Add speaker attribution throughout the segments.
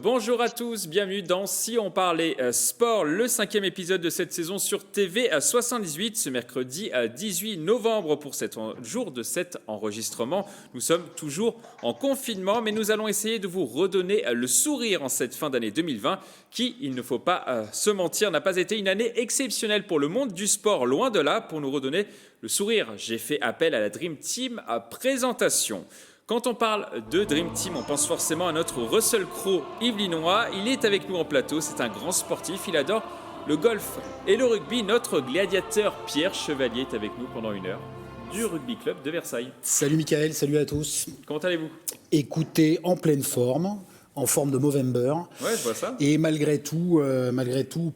Speaker 1: Bonjour à tous, bienvenue dans Si on parlait sport, le 5e épisode de cette saison sur TV 78, ce mercredi 18 novembre pour cet jour de cet enregistrement. Nous sommes toujours en confinement, mais nous allons essayer de vous redonner le sourire en cette fin d'année 2020 qui, il ne faut pas se mentir, n'a pas été une année exceptionnelle pour le monde du sport, loin de là, pour nous redonner le sourire. J'ai fait appel à la Dream Team à présentation. Quand on parle de Dream Team, on pense forcément à notre Russell Crowe yvelinois. Il est avec nous en plateau, c'est un grand sportif, il adore le golf et le rugby. Notre gladiateur Pierre Chevalier est avec nous pendant 1 heure du Rugby Club de Versailles.
Speaker 2: Salut Mickaël, salut à tous.
Speaker 1: Comment allez-vous ?
Speaker 2: Écoutez, en pleine forme, en forme de Movember.
Speaker 1: Ouais, je vois ça.
Speaker 2: Et malgré tout,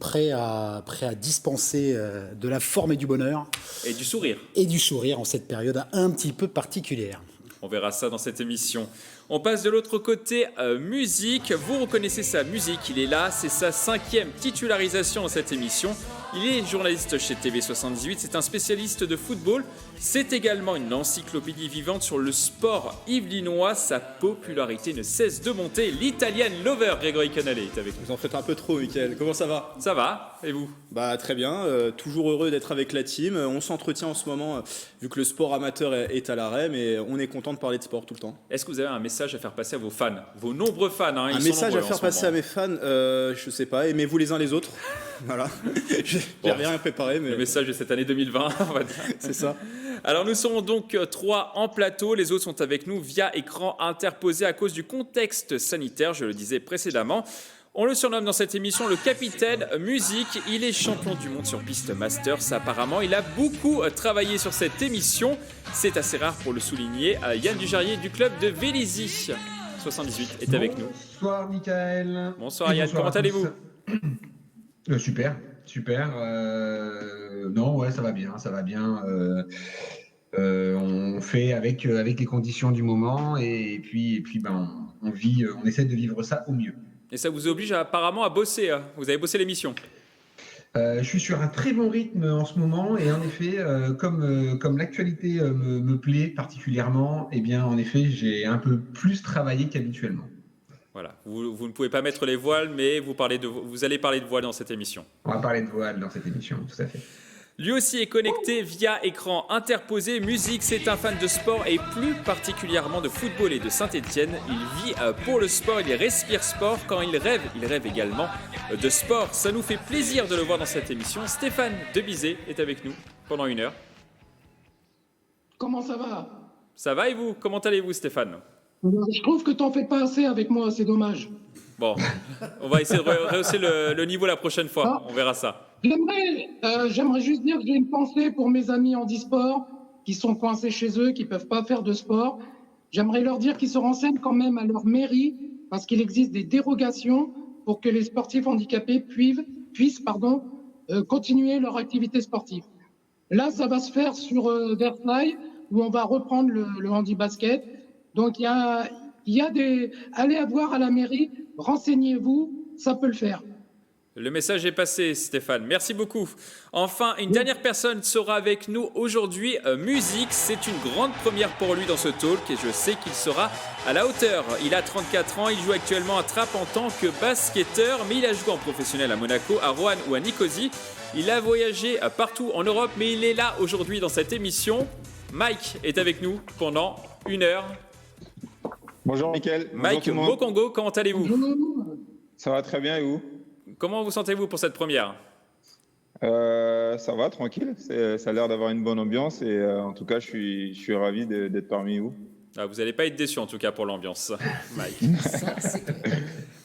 Speaker 2: prêt à dispenser de la forme et du bonheur.
Speaker 1: Et du sourire.
Speaker 2: Et du sourire en cette période un petit peu particulière.
Speaker 1: On verra ça dans cette émission. On passe de l'autre côté, musique. Vous reconnaissez sa musique, il est là. C'est sa 5e titularisation dans cette émission. Il est journaliste chez TV78, c'est un spécialiste de football. C'est également une encyclopédie vivante sur le sport yvelinois. Sa popularité ne cesse de monter. L'Italian Lover, Grégory Canale, est avec nous.
Speaker 3: Vous en faites un peu trop, Mickaël. Comment ça va ?
Speaker 1: Ça va, et vous ?
Speaker 3: Bah très bien, toujours heureux d'être avec la team. On s'entretient en ce moment, vu que le sport amateur est à l'arrêt, mais on est content de parler de sport tout le temps.
Speaker 1: Est-ce que vous avez un message à faire passer à vos fans, vos nombreux fans
Speaker 3: Un message à faire passer à mes fans, je sais pas, aimez-vous les uns les autres. Voilà, j'ai rien préparé. Mais...
Speaker 1: Le message de cette année 2020, on va dire.
Speaker 3: C'est ça.
Speaker 1: Alors nous serons donc 3 en plateau, les autres sont avec nous via écran interposé à cause du contexte sanitaire, je le disais précédemment. On le surnomme dans cette émission le capitaine musique, il est champion du monde sur piste Masters apparemment, il a beaucoup travaillé sur cette émission, c'est assez rare pour le souligner. Yann Dujarrier du club de Vélizy 78 est avec nous.
Speaker 4: Bonsoir Mickaël.
Speaker 1: Bonsoir Yann, comment allez-vous ?
Speaker 4: Super. Non, ouais, ça va bien. On fait avec les conditions du moment et puis on essaie de vivre ça au mieux.
Speaker 1: Et ça vous oblige apparemment à bosser, hein. Vous avez bossé l'émission.
Speaker 4: Je suis sur un très bon rythme en ce moment et en effet, comme l'actualité me plaît particulièrement, eh bien en effet, j'ai un peu plus travaillé qu'habituellement.
Speaker 1: Voilà, vous ne pouvez pas mettre les voiles, mais vous allez parler de voile dans cette émission.
Speaker 4: On va parler de voile dans cette émission, tout à fait.
Speaker 1: Lui aussi est connecté via écran interposé. Musique, c'est un fan de sport et plus particulièrement de football et de Saint-Etienne. Il vit pour le sport, il respire sport. Quand il rêve également de sport. Ça nous fait plaisir de le voir dans cette émission. Stéphane Debizet est avec nous pendant 1 heure.
Speaker 5: Comment ça va ?
Speaker 1: Ça va et vous ? Comment allez-vous Stéphane ?
Speaker 5: Je trouve que t'en fais pas assez avec moi, c'est dommage.
Speaker 1: Bon, on va essayer de rehausser le niveau la prochaine fois, on verra ça.
Speaker 5: J'aimerais juste dire que j'ai une pensée pour mes amis handisport qui sont coincés chez eux, qui peuvent pas faire de sport. J'aimerais leur dire qu'ils se renseignent quand même à leur mairie parce qu'il existe des dérogations pour que les sportifs handicapés puissent continuer leur activité sportive. Là, ça va se faire sur Versailles où on va reprendre le handi-basket. Donc, il y a allez voir à la mairie, renseignez-vous, ça peut le faire.
Speaker 1: Le message est passé, Stéphane. Merci beaucoup. Enfin, une dernière personne sera avec nous aujourd'hui. Musique, c'est une grande première pour lui dans ce talk et je sais qu'il sera à la hauteur. Il a 34 ans, il joue actuellement à Trappes en tant que basketteur, mais il a joué en professionnel à Monaco, à Roanne ou à Nicosie. Il a voyagé partout en Europe, mais il est là aujourd'hui dans cette émission. Mike est avec nous pendant 1 heure.
Speaker 6: Bonjour Mickaël.
Speaker 1: Mike Mokongo, comment allez-vous ?
Speaker 6: Ça va très bien et vous ?
Speaker 1: Comment vous sentez-vous pour cette première ?
Speaker 6: Ça va, tranquille. Ça a l'air d'avoir une bonne ambiance et en tout cas, je suis ravi d'être parmi vous.
Speaker 1: Ah, vous n'allez pas être déçu en tout cas pour l'ambiance, Mike.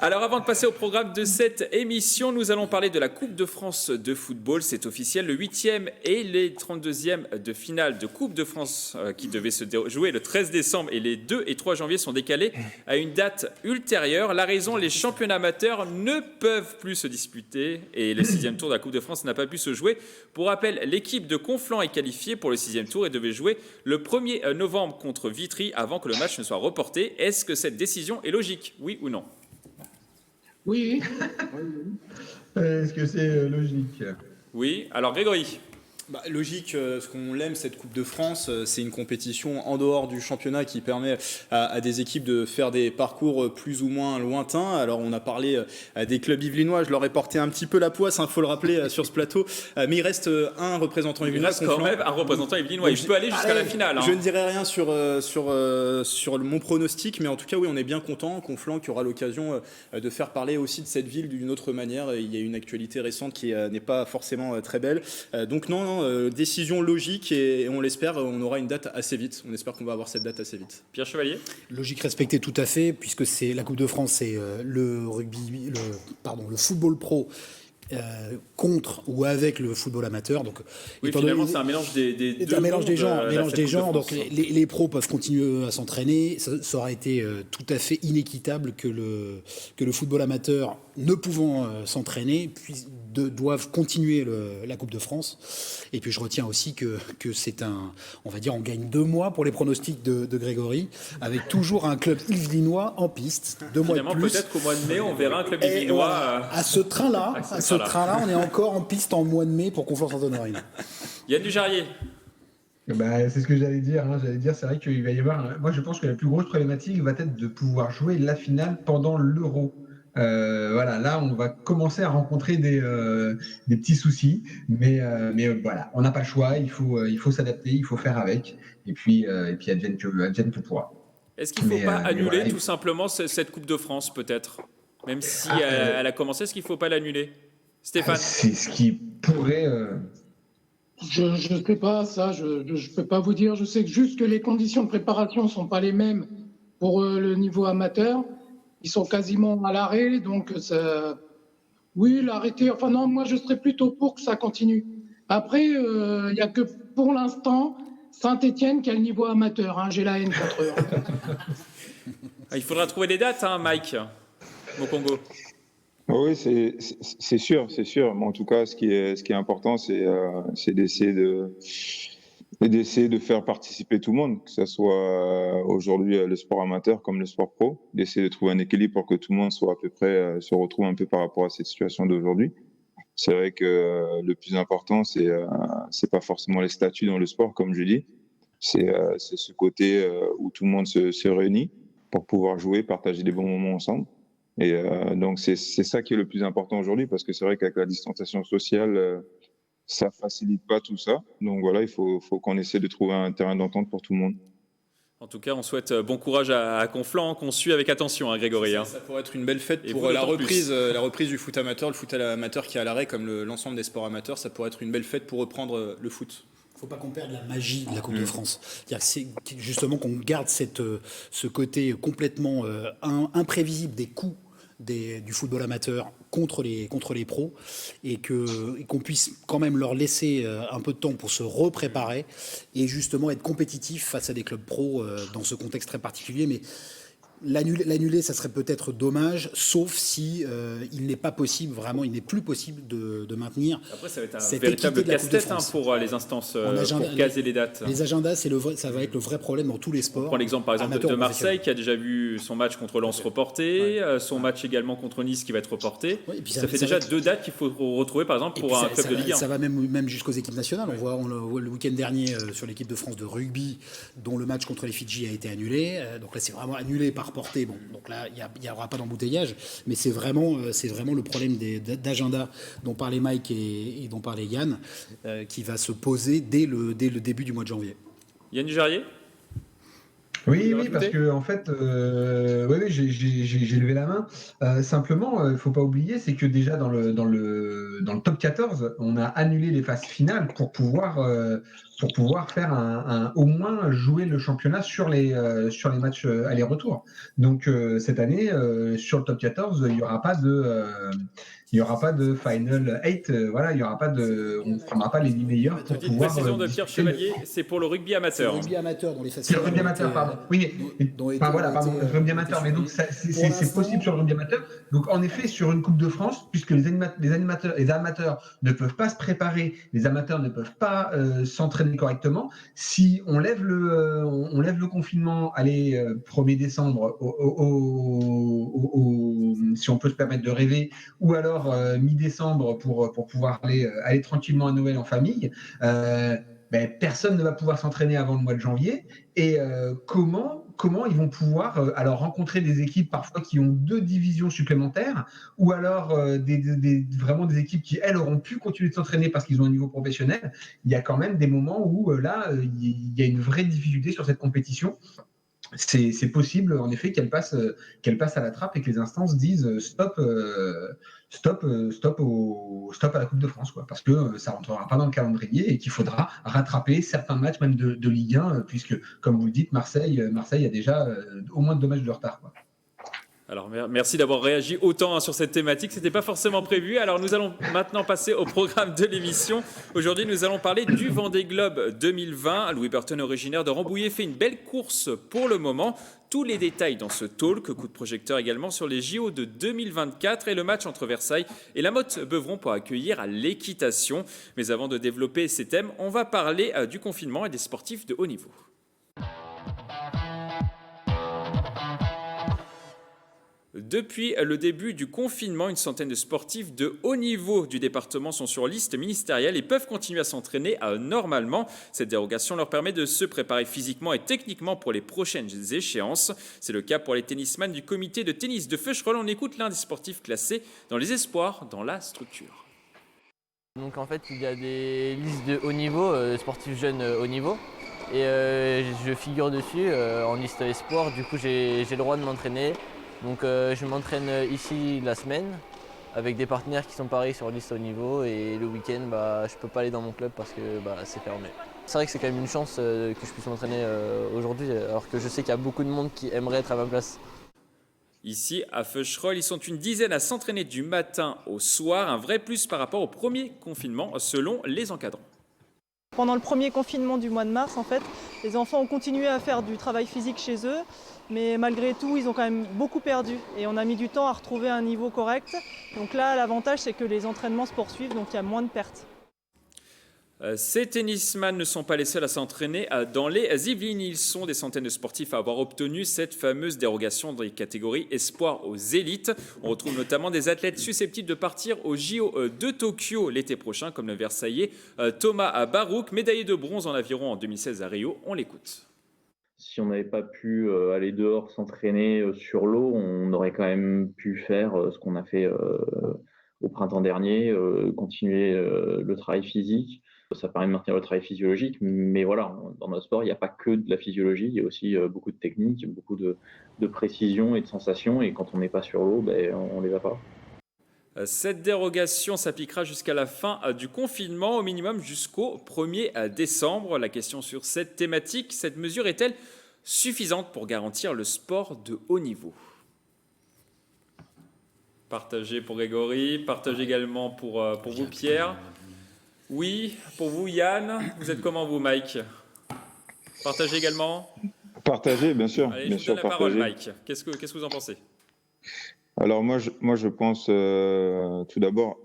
Speaker 1: Alors avant de passer au programme de cette émission, nous allons parler de la Coupe de France de football. C'est officiel, le 8e et les 32e de finale de Coupe de France qui devaient se jouer le 13 décembre et les 2 et 3 janvier sont décalés à une date ultérieure. La raison, les championnats amateurs ne peuvent plus se disputer et le 6e tour de la Coupe de France n'a pas pu se jouer. Pour rappel, l'équipe de Conflans est qualifiée pour le 6e tour et devait jouer le 1er novembre contre Vitry avant que le match ne soit reporté. Est-ce que cette décision est logique, oui ou non ?
Speaker 5: Oui.
Speaker 4: Est-ce que c'est logique ?
Speaker 1: Oui. Alors Grégory ?
Speaker 3: Logique, ce qu'on l'aime, cette Coupe de France, c'est une compétition en dehors du championnat qui permet à des équipes de faire des parcours plus ou moins lointains. Alors on a parlé des clubs yvelinois, je leur ai porté un petit peu la poisse, faut le rappeler sur ce plateau, mais il reste un représentant
Speaker 1: Il
Speaker 3: yvelinois.
Speaker 1: reste quand même un représentant yvelinois. Il peut aller jusqu'à la finale.
Speaker 3: Je ne dirai rien sur mon pronostic, mais en tout cas oui, on est bien content. Conflans qui aura l'occasion de faire parler aussi de cette ville d'une autre manière. Il y a une actualité récente qui n'est pas forcément très belle. Donc non, décision logique et on l'espère, on aura une date assez vite. On espère qu'on va avoir cette date assez vite.
Speaker 1: Pierre Chevalier.
Speaker 2: Logique respectée tout à fait, puisque c'est la Coupe de France, c'est le football pro contre ou avec le football amateur. Donc,
Speaker 1: oui, finalement, c'est un mélange des deux.
Speaker 2: C'est un mélange des genres.
Speaker 1: Donc,
Speaker 2: les pros peuvent continuer à s'entraîner. Ça aurait été tout à fait inéquitable que le football amateur, ne pouvant s'entraîner, doivent continuer la Coupe de France. Et puis je retiens aussi que c'est on va dire, on gagne 2 mois pour les pronostics de Grégory, avec toujours un club yvelinois en piste. 2 mois de plus.
Speaker 1: Peut-être qu'au mois de mai, on verra un club yvelinois.
Speaker 2: Voilà, à ce train-là, on est encore en piste en mois de mai pour Conflans-Sainte-Honorine.
Speaker 1: Yann Dujarrier.
Speaker 4: C'est ce que j'allais dire. C'est vrai qu'il va y avoir. Moi, je pense que la plus grosse problématique va être de pouvoir jouer la finale pendant l'Euro. Là, on va commencer à rencontrer des petits soucis, mais voilà, on n'a pas le choix. Il faut s'adapter, il faut faire avec, et puis advienne que pourra.
Speaker 1: Est-ce qu'il ne faut pas annuler tout simplement cette Coupe de France, peut-être, même si elle a commencé, est-ce qu'il ne faut pas l'annuler, Stéphane?
Speaker 4: C'est ce qui pourrait.
Speaker 5: Je ne sais pas ça, je ne peux pas vous dire. Je sais que juste que les conditions de préparation ne sont pas les mêmes pour le niveau amateur. Ils sont quasiment à l'arrêt, donc oui, l'arrêter. Enfin non, moi je serais plutôt pour que ça continue. Après, il n'y a que pour l'instant Saint-Étienne qui a le niveau amateur. J'ai la haine contre eux.
Speaker 1: Il faudra trouver des dates, Mike Mokongo.
Speaker 6: Oui, c'est sûr. Mais en tout cas, ce qui est important, c'est d'essayer de faire participer tout le monde, que ce soit aujourd'hui le sport amateur comme le sport pro, d'essayer de trouver un équilibre pour que tout le monde soit à peu près se retrouve un peu par rapport à cette situation d'aujourd'hui. C'est vrai que le plus important, c'est pas forcément les statuts dans le sport, comme je dis, c'est ce côté où tout le monde se réunit pour pouvoir jouer, partager des bons moments ensemble. Et donc c'est ça qui est le plus important aujourd'hui, parce que c'est vrai qu'avec la distanciation sociale, ça facilite pas tout ça. Donc voilà, il faut qu'on essaie de trouver un terrain d'entente pour tout le monde.
Speaker 1: En tout cas, on souhaite bon courage à Conflans, qu'on suit avec attention, Grégory.
Speaker 3: Ça pourrait être une belle fête pour la reprise du foot amateur, le foot amateur qui est à l'arrêt, comme l'ensemble des sports amateurs. Ça pourrait être une belle fête pour reprendre le foot.
Speaker 2: Il ne faut pas qu'on perde la magie de la Coupe de France. C'est justement qu'on garde ce côté complètement imprévisible des coups du football amateur contre les pros, et qu'on puisse quand même leur laisser un peu de temps pour se repréparer et justement être compétitif face à des clubs pros dans ce contexte très particulier. Mais l'annuler, ça serait peut-être dommage, sauf si il n'est pas possible, vraiment, il n'est plus possible de maintenir.
Speaker 1: Après, ça va être un
Speaker 2: cette
Speaker 1: véritable
Speaker 2: équité de la Coupe de
Speaker 1: casse-tête
Speaker 2: France.
Speaker 1: Pour les instances pour caser les dates.
Speaker 2: Les agendas, ça va être le vrai problème dans tous les sports.
Speaker 1: On prend l'exemple par exemple de Marseille qui a déjà vu son match contre Lens reporté, son match également contre Nice qui va être reporté. Ouais, et puis ça fait déjà 2 dates qu'il faut retrouver par exemple pour un club de Ligue 1.
Speaker 2: Ça va même jusqu'aux équipes nationales. On voit le week-end dernier sur l'équipe de France de rugby, dont le match contre les Fidji a été annulé. Donc là, c'est vraiment annulé par portée. Bon, donc là, il n'y aura pas d'embouteillage, mais c'est vraiment le problème d'agenda dont parlait Mike et dont parlait Yann, qui va se poser dès le début du mois de janvier.
Speaker 1: Yann Dujarrier ?
Speaker 4: Oui, parce que en fait, j'ai levé la main. Simplement, il ne faut pas oublier, c'est que déjà dans le top 14, on a annulé les phases finales pour pouvoir faire au moins jouer le championnat sur les matchs aller-retour. Donc cette année, sur le top 14, il n'y aura pas de Final 8, on ne prendra pas les 10 meilleurs pour
Speaker 1: petite
Speaker 4: pouvoir...
Speaker 1: précision de Pierre Chevalier, c'est pour le rugby amateur.
Speaker 2: C'est le rugby amateur dont les
Speaker 4: C'est le rugby amateur, pardon. Oui, le rugby amateur, mais donc c'est possible sur le rugby amateur. Donc en effet, sur une Coupe de France, puisque les amateurs ne peuvent pas se préparer, les amateurs ne peuvent pas s'entraîner correctement, si on lève le confinement, 1er décembre si on peut se permettre de rêver, ou alors mi-décembre pour pouvoir aller tranquillement à Noël en famille, personne ne va pouvoir s'entraîner avant le mois de janvier. Et comment ils vont pouvoir alors rencontrer des équipes parfois qui ont 2 divisions supplémentaires, ou alors vraiment des équipes qui, elles, auront pu continuer de s'entraîner parce qu'ils ont un niveau professionnel. Il y a quand même des moments où il y a une vraie difficulté sur cette compétition. C'est possible, en effet, qu'elle passe à la trappe et que les instances disent stop à la Coupe de France, quoi, parce que ça ne rentrera pas dans le calendrier et qu'il faudra rattraper certains matchs même de Ligue 1, puisque, comme vous le dites, Marseille a déjà au moins 2 matchs de retard, quoi.
Speaker 1: Alors, merci d'avoir réagi autant sur cette thématique. Ce n'était pas forcément prévu. Alors, nous allons maintenant passer au programme de l'émission. Aujourd'hui, nous allons parler du Vendée Globe 2020. Louis Burton, originaire de Rambouillet, fait une belle course pour le moment. Tous les détails dans ce talk, coup de projecteur également sur les JO de 2024 et le match entre Versailles et la Motte-Beuvron pour accueillir l'équitation. Mais avant de développer ces thèmes, on va parler du confinement et des sportifs de haut niveau. Depuis le début du confinement, une centaine de sportifs de haut niveau du département sont sur liste ministérielle et peuvent continuer à s'entraîner normalement. Cette dérogation leur permet de se préparer physiquement et techniquement pour les prochaines échéances. C'est le cas pour les tennisman du comité de tennis de Feucherolles. On écoute l'un des sportifs classés dans les espoirs dans la structure.
Speaker 7: Donc en fait, il y a des listes de haut niveau, sportifs jeunes haut niveau. Et je figure dessus en liste espoir. Du coup, j'ai le droit de m'entraîner. Donc je m'entraîne ici la semaine avec des partenaires qui sont pareils sur liste haut niveau, et le week-end je ne peux pas aller dans mon club parce que c'est fermé. C'est vrai que c'est quand même une chance que je puisse m'entraîner aujourd'hui, alors que je sais qu'il y a beaucoup de monde qui aimerait être à ma place.
Speaker 1: Ici, à Feucherolles, ils sont une dizaine à s'entraîner du matin au soir, un vrai plus par rapport au premier confinement selon les encadrants.
Speaker 8: Pendant le premier confinement du mois de mars, en fait, les enfants ont continué à faire du travail physique chez eux, mais malgré tout, ils ont quand même beaucoup perdu et on a mis du temps à retrouver un niveau correct. Donc là, l'avantage, c'est que les entraînements se poursuivent, donc il y a moins de pertes.
Speaker 1: Ces tennisman ne sont pas les seuls à s'entraîner dans les Yvelines. Ils sont des centaines de sportifs à avoir obtenu cette fameuse dérogation dans les catégories espoirs aux élites. On retrouve notamment des athlètes susceptibles de partir aux JO de Tokyo l'été prochain, comme le Versaillais Thomas Barouk, médaillé de bronze en aviron en 2016 à Rio. On l'écoute.
Speaker 9: Si on n'avait pas pu aller dehors s'entraîner sur l'eau, on aurait quand même pu faire ce qu'on a fait au printemps dernier, continuer le travail physique. Ça permet de maintenir le travail physiologique, mais voilà, dans notre sport, il n'y a pas que de la physiologie, il y a aussi beaucoup de techniques, beaucoup de précision et de sensations, et quand on n'est pas sur l'eau, on ne les a pas.
Speaker 1: Cette dérogation s'appliquera jusqu'à la fin du confinement, au minimum jusqu'au 1er décembre. La question sur cette thématique, cette mesure est-elle suffisante pour garantir le sport de haut niveau ? Partagé pour Grégory, partagé également pour vous Pierre. Oui, pour vous Yann. Vous êtes comment vous Mike ? Partagé également ?
Speaker 6: Partagé, bien sûr.
Speaker 1: Allez,
Speaker 6: bien
Speaker 1: je vous
Speaker 6: sûr,
Speaker 1: donne la
Speaker 6: partagé.
Speaker 1: parole Mike. Qu'est-ce que vous en pensez ?
Speaker 6: Alors moi, je pense tout d'abord,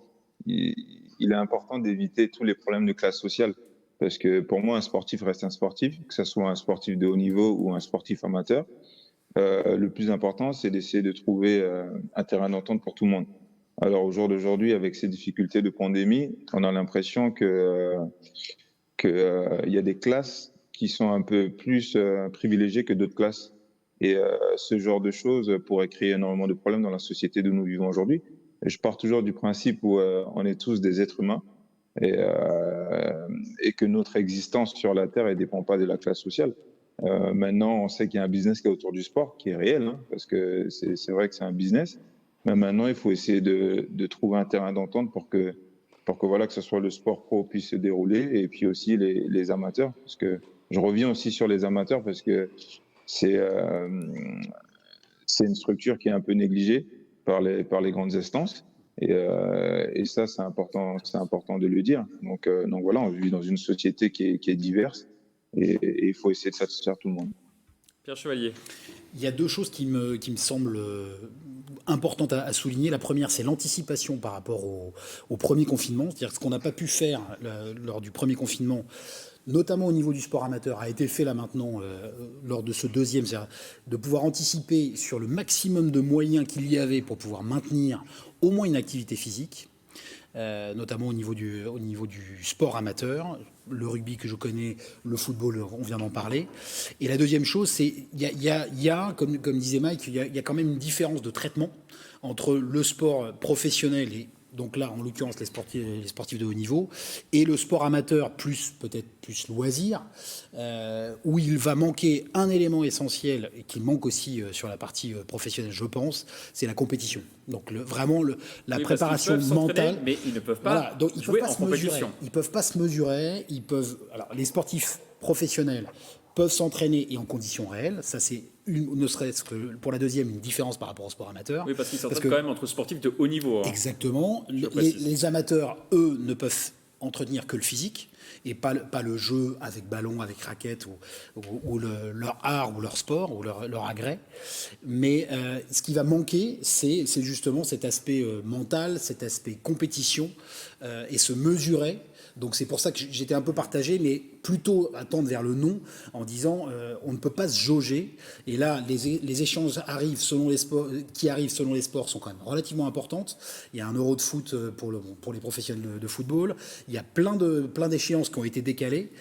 Speaker 6: il est important d'éviter tous les problèmes de classe sociale, parce que pour moi, un sportif reste un sportif, que ce soit un sportif de haut niveau ou un sportif amateur. Le plus important, c'est d'essayer de trouver un terrain d'entente pour tout le monde. Alors au jour d'aujourd'hui, avec ces difficultés de pandémie, on a l'impression que y a des classes qui sont un peu plus privilégiées que d'autres classes. Et ce genre de choses pourrait créer énormément de problèmes dans la société où nous vivons aujourd'hui. Et je pars toujours du principe où on est tous des êtres humains et que notre existence sur la Terre ne dépend pas de la classe sociale. Maintenant, on sait qu'il y a un business qui est autour du sport, qui est réel, parce que c'est vrai que c'est un business. Mais maintenant, il faut essayer de trouver un terrain d'entente pour que voilà, que ce soit le sport pro puisse se dérouler, et puis aussi les amateurs. Parce que je reviens aussi sur les amateurs, parce que c'est une structure qui est un peu négligée par les grandes instances, et ça c'est important de le dire. Donc voilà, on vit dans une société qui est diverse, et il faut essayer de satisfaire tout le monde.
Speaker 1: Pierre Chevalier.
Speaker 2: Il y a 2 choses qui me semblent importantes à souligner. La première, c'est l'anticipation par rapport au premier confinement, c'est-à-dire ce qu'on n'a pas pu faire lors du premier confinement. notamment au niveau du sport amateur, a été fait là maintenant lors de ce deuxième, c'est-à-dire de pouvoir anticiper sur le maximum de moyens qu'il y avait pour pouvoir maintenir au moins une activité physique. Notamment au niveau du sport amateur, le rugby que je connais, le football, on vient d'en parler. Et la deuxième chose, c'est il y a comme disait Mike, il y a quand même une différence de traitement entre le sport professionnel et donc là, en l'occurrence, les sportifs de haut niveau, et le sport amateur, peut-être plus loisir, où il va manquer un élément essentiel, et qui manque aussi sur la partie professionnelle, je pense, c'est la compétition. Donc la préparation mentale.
Speaker 1: Mais ils ne peuvent pas jouer en compétition.
Speaker 2: Ils ne peuvent pas se mesurer. Alors, les sportifs professionnels peuvent s'entraîner et en conditions réelles. Ça, c'est ne serait-ce que pour la deuxième, une différence par rapport au sport amateur.
Speaker 1: Oui, parce qu'ils s'entraînent quand même entre sportifs de haut niveau. Hein.
Speaker 2: Exactement. Les amateurs, eux, ne peuvent entretenir que le physique et pas le jeu avec ballon, avec raquette ou leur art ou leur sport ou leur agrès. Mais ce qui va manquer, c'est justement cet aspect mental, cet aspect compétition et se mesurer. Donc c'est pour ça que j'étais un peu partagé, mais plutôt à tendre vers le non, en disant on ne peut pas se jauger. Et là, les échanges arrivent selon les sports sont quand même relativement importantes. Il y a un Euro de foot pour les professionnels de football. Il y a plein d'échéances qui ont été décalées.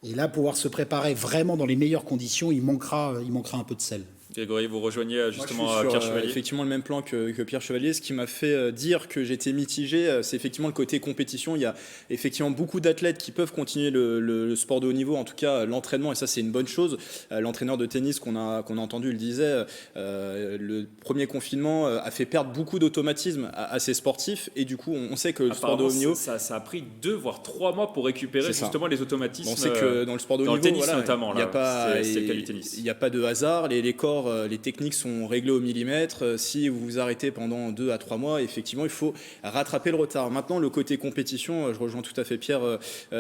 Speaker 2: Et là, pouvoir se préparer vraiment dans les meilleures conditions, il manquera un peu de sel.
Speaker 1: Grégory, vous rejoignez justement
Speaker 3: Pierre
Speaker 1: Chevalier.
Speaker 3: Effectivement le même plan que Pierre Chevalier. Ce qui m'a fait dire que j'étais mitigé, c'est effectivement le côté compétition. Il y a effectivement beaucoup d'athlètes qui peuvent continuer le sport de haut niveau, en tout cas l'entraînement, et ça c'est une bonne chose. L'entraîneur de tennis qu'on a entendu le disait, le premier confinement a fait perdre beaucoup d'automatisme à ces sportifs, et du coup on sait que le sport de haut niveau...
Speaker 1: Ça a pris 2 voire 3 mois pour récupérer justement les automatismes.
Speaker 3: On sait que dans le sport de haut niveau,
Speaker 1: tennis notamment,
Speaker 3: il n'y a pas de hasard, les corps, les techniques sont réglées au millimètre. Si vous vous arrêtez pendant 2 à 3 mois, effectivement, il faut rattraper le retard. Maintenant, le côté compétition, je rejoins tout à fait Pierre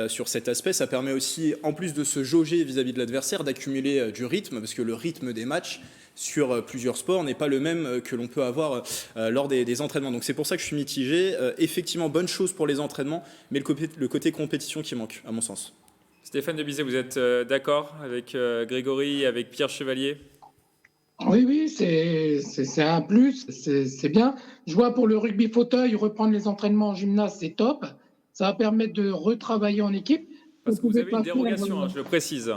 Speaker 3: sur cet aspect. Ça permet aussi, en plus de se jauger vis-à-vis de l'adversaire, d'accumuler du rythme, parce que le rythme des matchs sur plusieurs sports n'est pas le même que l'on peut avoir lors des entraînements. Donc c'est pour ça que je suis mitigé. Effectivement, bonne chose pour les entraînements, mais le côté compétition qui manque, à mon sens.
Speaker 1: Stéphane Debizet, vous êtes d'accord avec Grégory, avec Pierre Chevalier ?
Speaker 5: Oui, c'est un plus, c'est bien. Je vois pour le rugby fauteuil, reprendre les entraînements en gymnase, c'est top. Ça va permettre de retravailler en équipe.
Speaker 1: Parce que vous avez une dérogation, je le précise.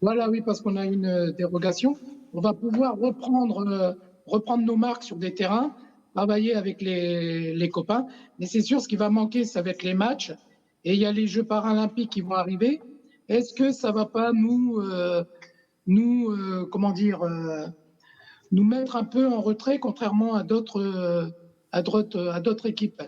Speaker 5: Voilà, oui, parce qu'on a une dérogation. On va pouvoir reprendre nos marques sur des terrains, travailler avec les copains. Mais c'est sûr, ce qui va manquer, ça va être les matchs. Et il y a les Jeux paralympiques qui vont arriver. Est-ce que ça va pas nous mettre un peu en retrait, contrairement à d'autres équipes?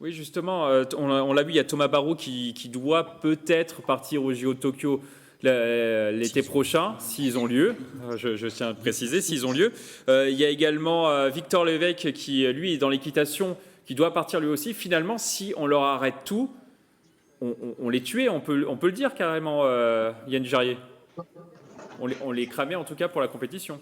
Speaker 1: Oui, justement, on l'a vu, il y a Thomas Barrault qui doit peut-être partir au JO de Tokyo l'été prochain, s'ils ont lieu. Je tiens à préciser, s'ils ont lieu. Il y a également Victor Lévesque qui, lui, est dans l'équitation, qui doit partir lui aussi. Finalement, si on leur arrête tout, on les tuait, on peut le dire carrément, Yann Jarrier. On les cramait en tout cas pour la compétition.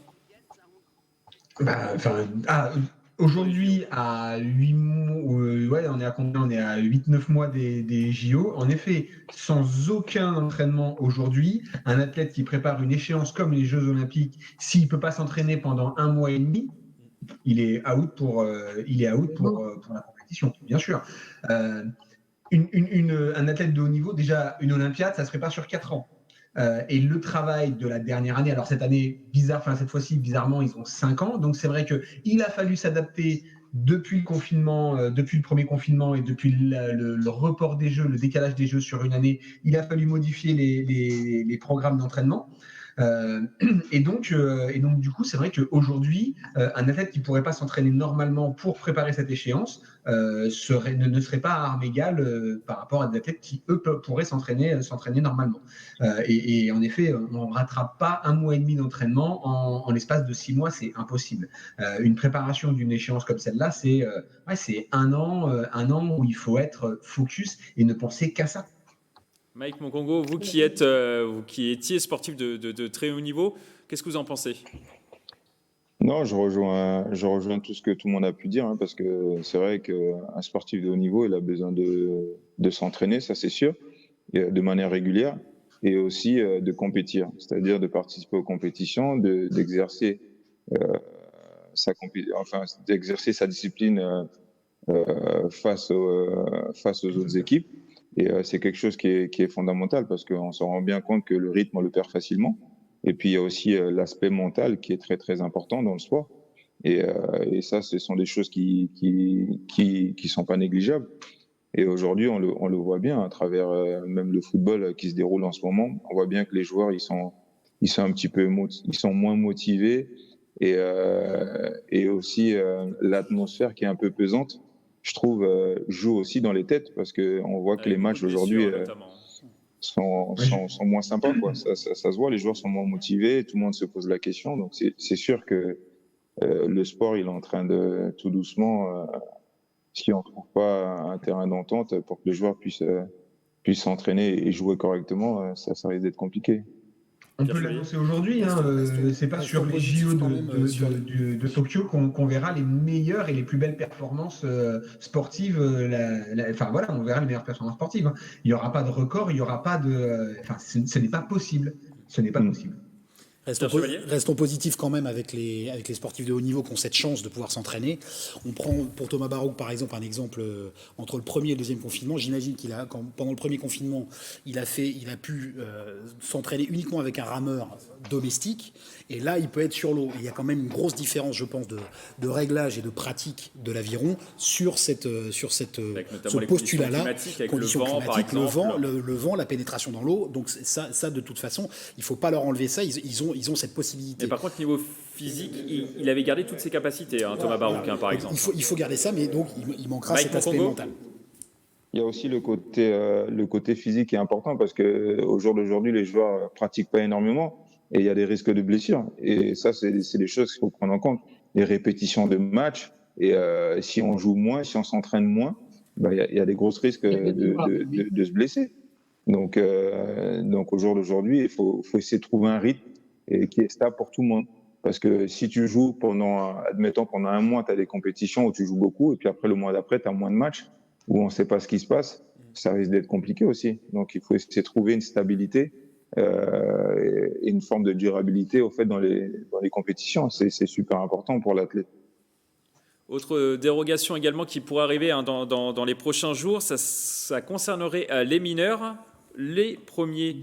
Speaker 4: Aujourd'hui, à 8 mois, on est à combien? On est à 8-9 mois des JO. En effet, sans aucun entraînement aujourd'hui, un athlète qui prépare une échéance comme les Jeux Olympiques, s'il ne peut pas s'entraîner pendant 1 mois et demi, il est out pour la compétition, bien sûr. Un athlète de haut niveau, déjà une Olympiade, ça se prépare sur 4 ans. Et le travail de la dernière année, alors cette année, cette fois-ci, bizarrement, ils ont 5 ans. Donc c'est vrai qu'il a fallu s'adapter depuis le confinement, depuis le premier confinement et depuis le report des Jeux, le décalage des Jeux sur une année. Il a fallu modifier les programmes d'entraînement. Et donc, du coup, c'est vrai qu'aujourd'hui, un athlète qui ne pourrait pas s'entraîner normalement pour préparer cette échéance ne serait pas à armes égales par rapport à des athlètes qui, eux, pourraient s'entraîner normalement. Et en effet, on ne rattrape pas 1 mois et demi d'entraînement en l'espace de 6 mois, c'est impossible. Une préparation d'une échéance comme celle-là, c'est 1 an où il faut être focus et ne penser qu'à ça.
Speaker 1: Mike Moncongo, vous qui étiez sportif de très haut niveau, qu'est-ce que vous en pensez ?
Speaker 6: Non, je rejoins tout ce que tout le monde a pu dire, parce que c'est vrai qu'un sportif de haut niveau, il a besoin de s'entraîner, ça c'est sûr. de manière régulière, et aussi de compétir, c'est-à-dire de participer aux compétitions, d'exercer d'exercer sa discipline face aux autres équipes. Et c'est quelque chose qui est fondamental parce qu'on se rend bien compte que le rythme, on le perd facilement. Et puis, il y a aussi l'aspect mental qui est très, très important dans le sport. Et ça, ce sont des choses qui sont pas négligeables. Et aujourd'hui, on le voit bien à travers même le football qui se déroule en ce moment. On voit bien que les joueurs, ils sont un petit peu ils sont moins motivés, et aussi l'atmosphère qui est un peu pesante, je trouve, joue aussi dans les têtes, parce qu'on voit que les matchs aujourd'hui sont moins sympas, quoi. Ça se voit, les joueurs sont moins motivés, tout le monde se pose la question. Donc c'est sûr que le sport, il est en train de tout doucement, si on ne trouve pas un terrain d'entente pour que les joueurs puissent s'entraîner et jouer correctement, ça risque d'être compliqué.
Speaker 4: On peut l'annoncer aujourd'hui, c'est pas sur les JO de Tokyo qu'on verra les meilleures et les plus belles performances sportives. On verra les meilleures performances sportives. Il n'y aura pas de record, il n'y aura pas de. Ce n'est pas possible. Ce n'est pas possible.
Speaker 2: Restons positifs quand même avec les sportifs de haut niveau qui ont cette chance de pouvoir s'entraîner. On prend pour Thomas Barouk par exemple un exemple entre le premier et le deuxième confinement. J'imagine pendant le premier confinement, il a pu s'entraîner uniquement avec un rameur domestique. Et là, il peut être sur l'eau. Il y a quand même une grosse différence, je pense, de réglage et de pratique de l'aviron sur ce postulat-là.
Speaker 1: Conditions climatiques,
Speaker 2: le vent, la pénétration dans l'eau. Donc ça, de toute façon, il ne faut pas leur enlever ça. Ils ont cette possibilité.
Speaker 1: Mais par contre, niveau physique, il avait gardé toutes ses capacités, Thomas Barouk, par exemple.
Speaker 2: Il faut garder ça, mais donc il manquera cet aspect mental.
Speaker 6: Il y a aussi le côté physique qui est important, parce qu'au jour d'aujourd'hui, les joueurs ne pratiquent pas énormément et il y a des risques de blessures. Et ça, c'est des choses qu'il faut prendre en compte. Les répétitions de matchs, et si on joue moins, si on s'entraîne moins, il y a des gros risques de se blesser. Donc au jour d'aujourd'hui, il faut essayer de trouver un rythme qui est stable pour tout le monde. Parce que si tu joues admettons pendant un mois, tu as des compétitions où tu joues beaucoup, et puis après le mois d'après, tu as moins de matchs, où on ne sait pas ce qui se passe, ça risque d'être compliqué aussi. Donc il faut essayer de trouver une stabilité et une forme de durabilité au fait dans les compétitions. C'est super important pour l'athlète.
Speaker 1: Autre dérogation également qui pourrait arriver dans les prochains jours, ça concernerait les mineurs, les 1er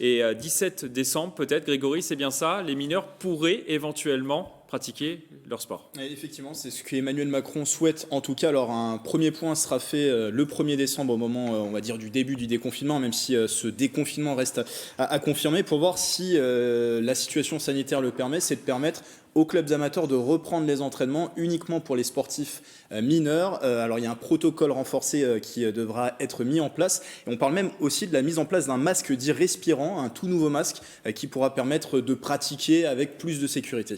Speaker 1: et 17 décembre peut-être. Grégory, c'est bien ça, les mineurs pourraient éventuellement pratiquer leur sport.
Speaker 3: Et effectivement, c'est ce qu'Emmanuel Macron souhaite en tout cas. Alors un premier point sera fait le 1er décembre au moment, on va dire, du début du déconfinement, même si ce déconfinement reste à confirmer, pour voir si la situation sanitaire le permet, c'est de permettre aux clubs amateurs de reprendre les entraînements uniquement pour les sportifs mineurs. Alors il y a un protocole renforcé qui devra être mis en place. Et on parle même aussi de la mise en place d'un masque dit respirant, un tout nouveau masque qui pourra permettre de pratiquer avec plus de sécurité.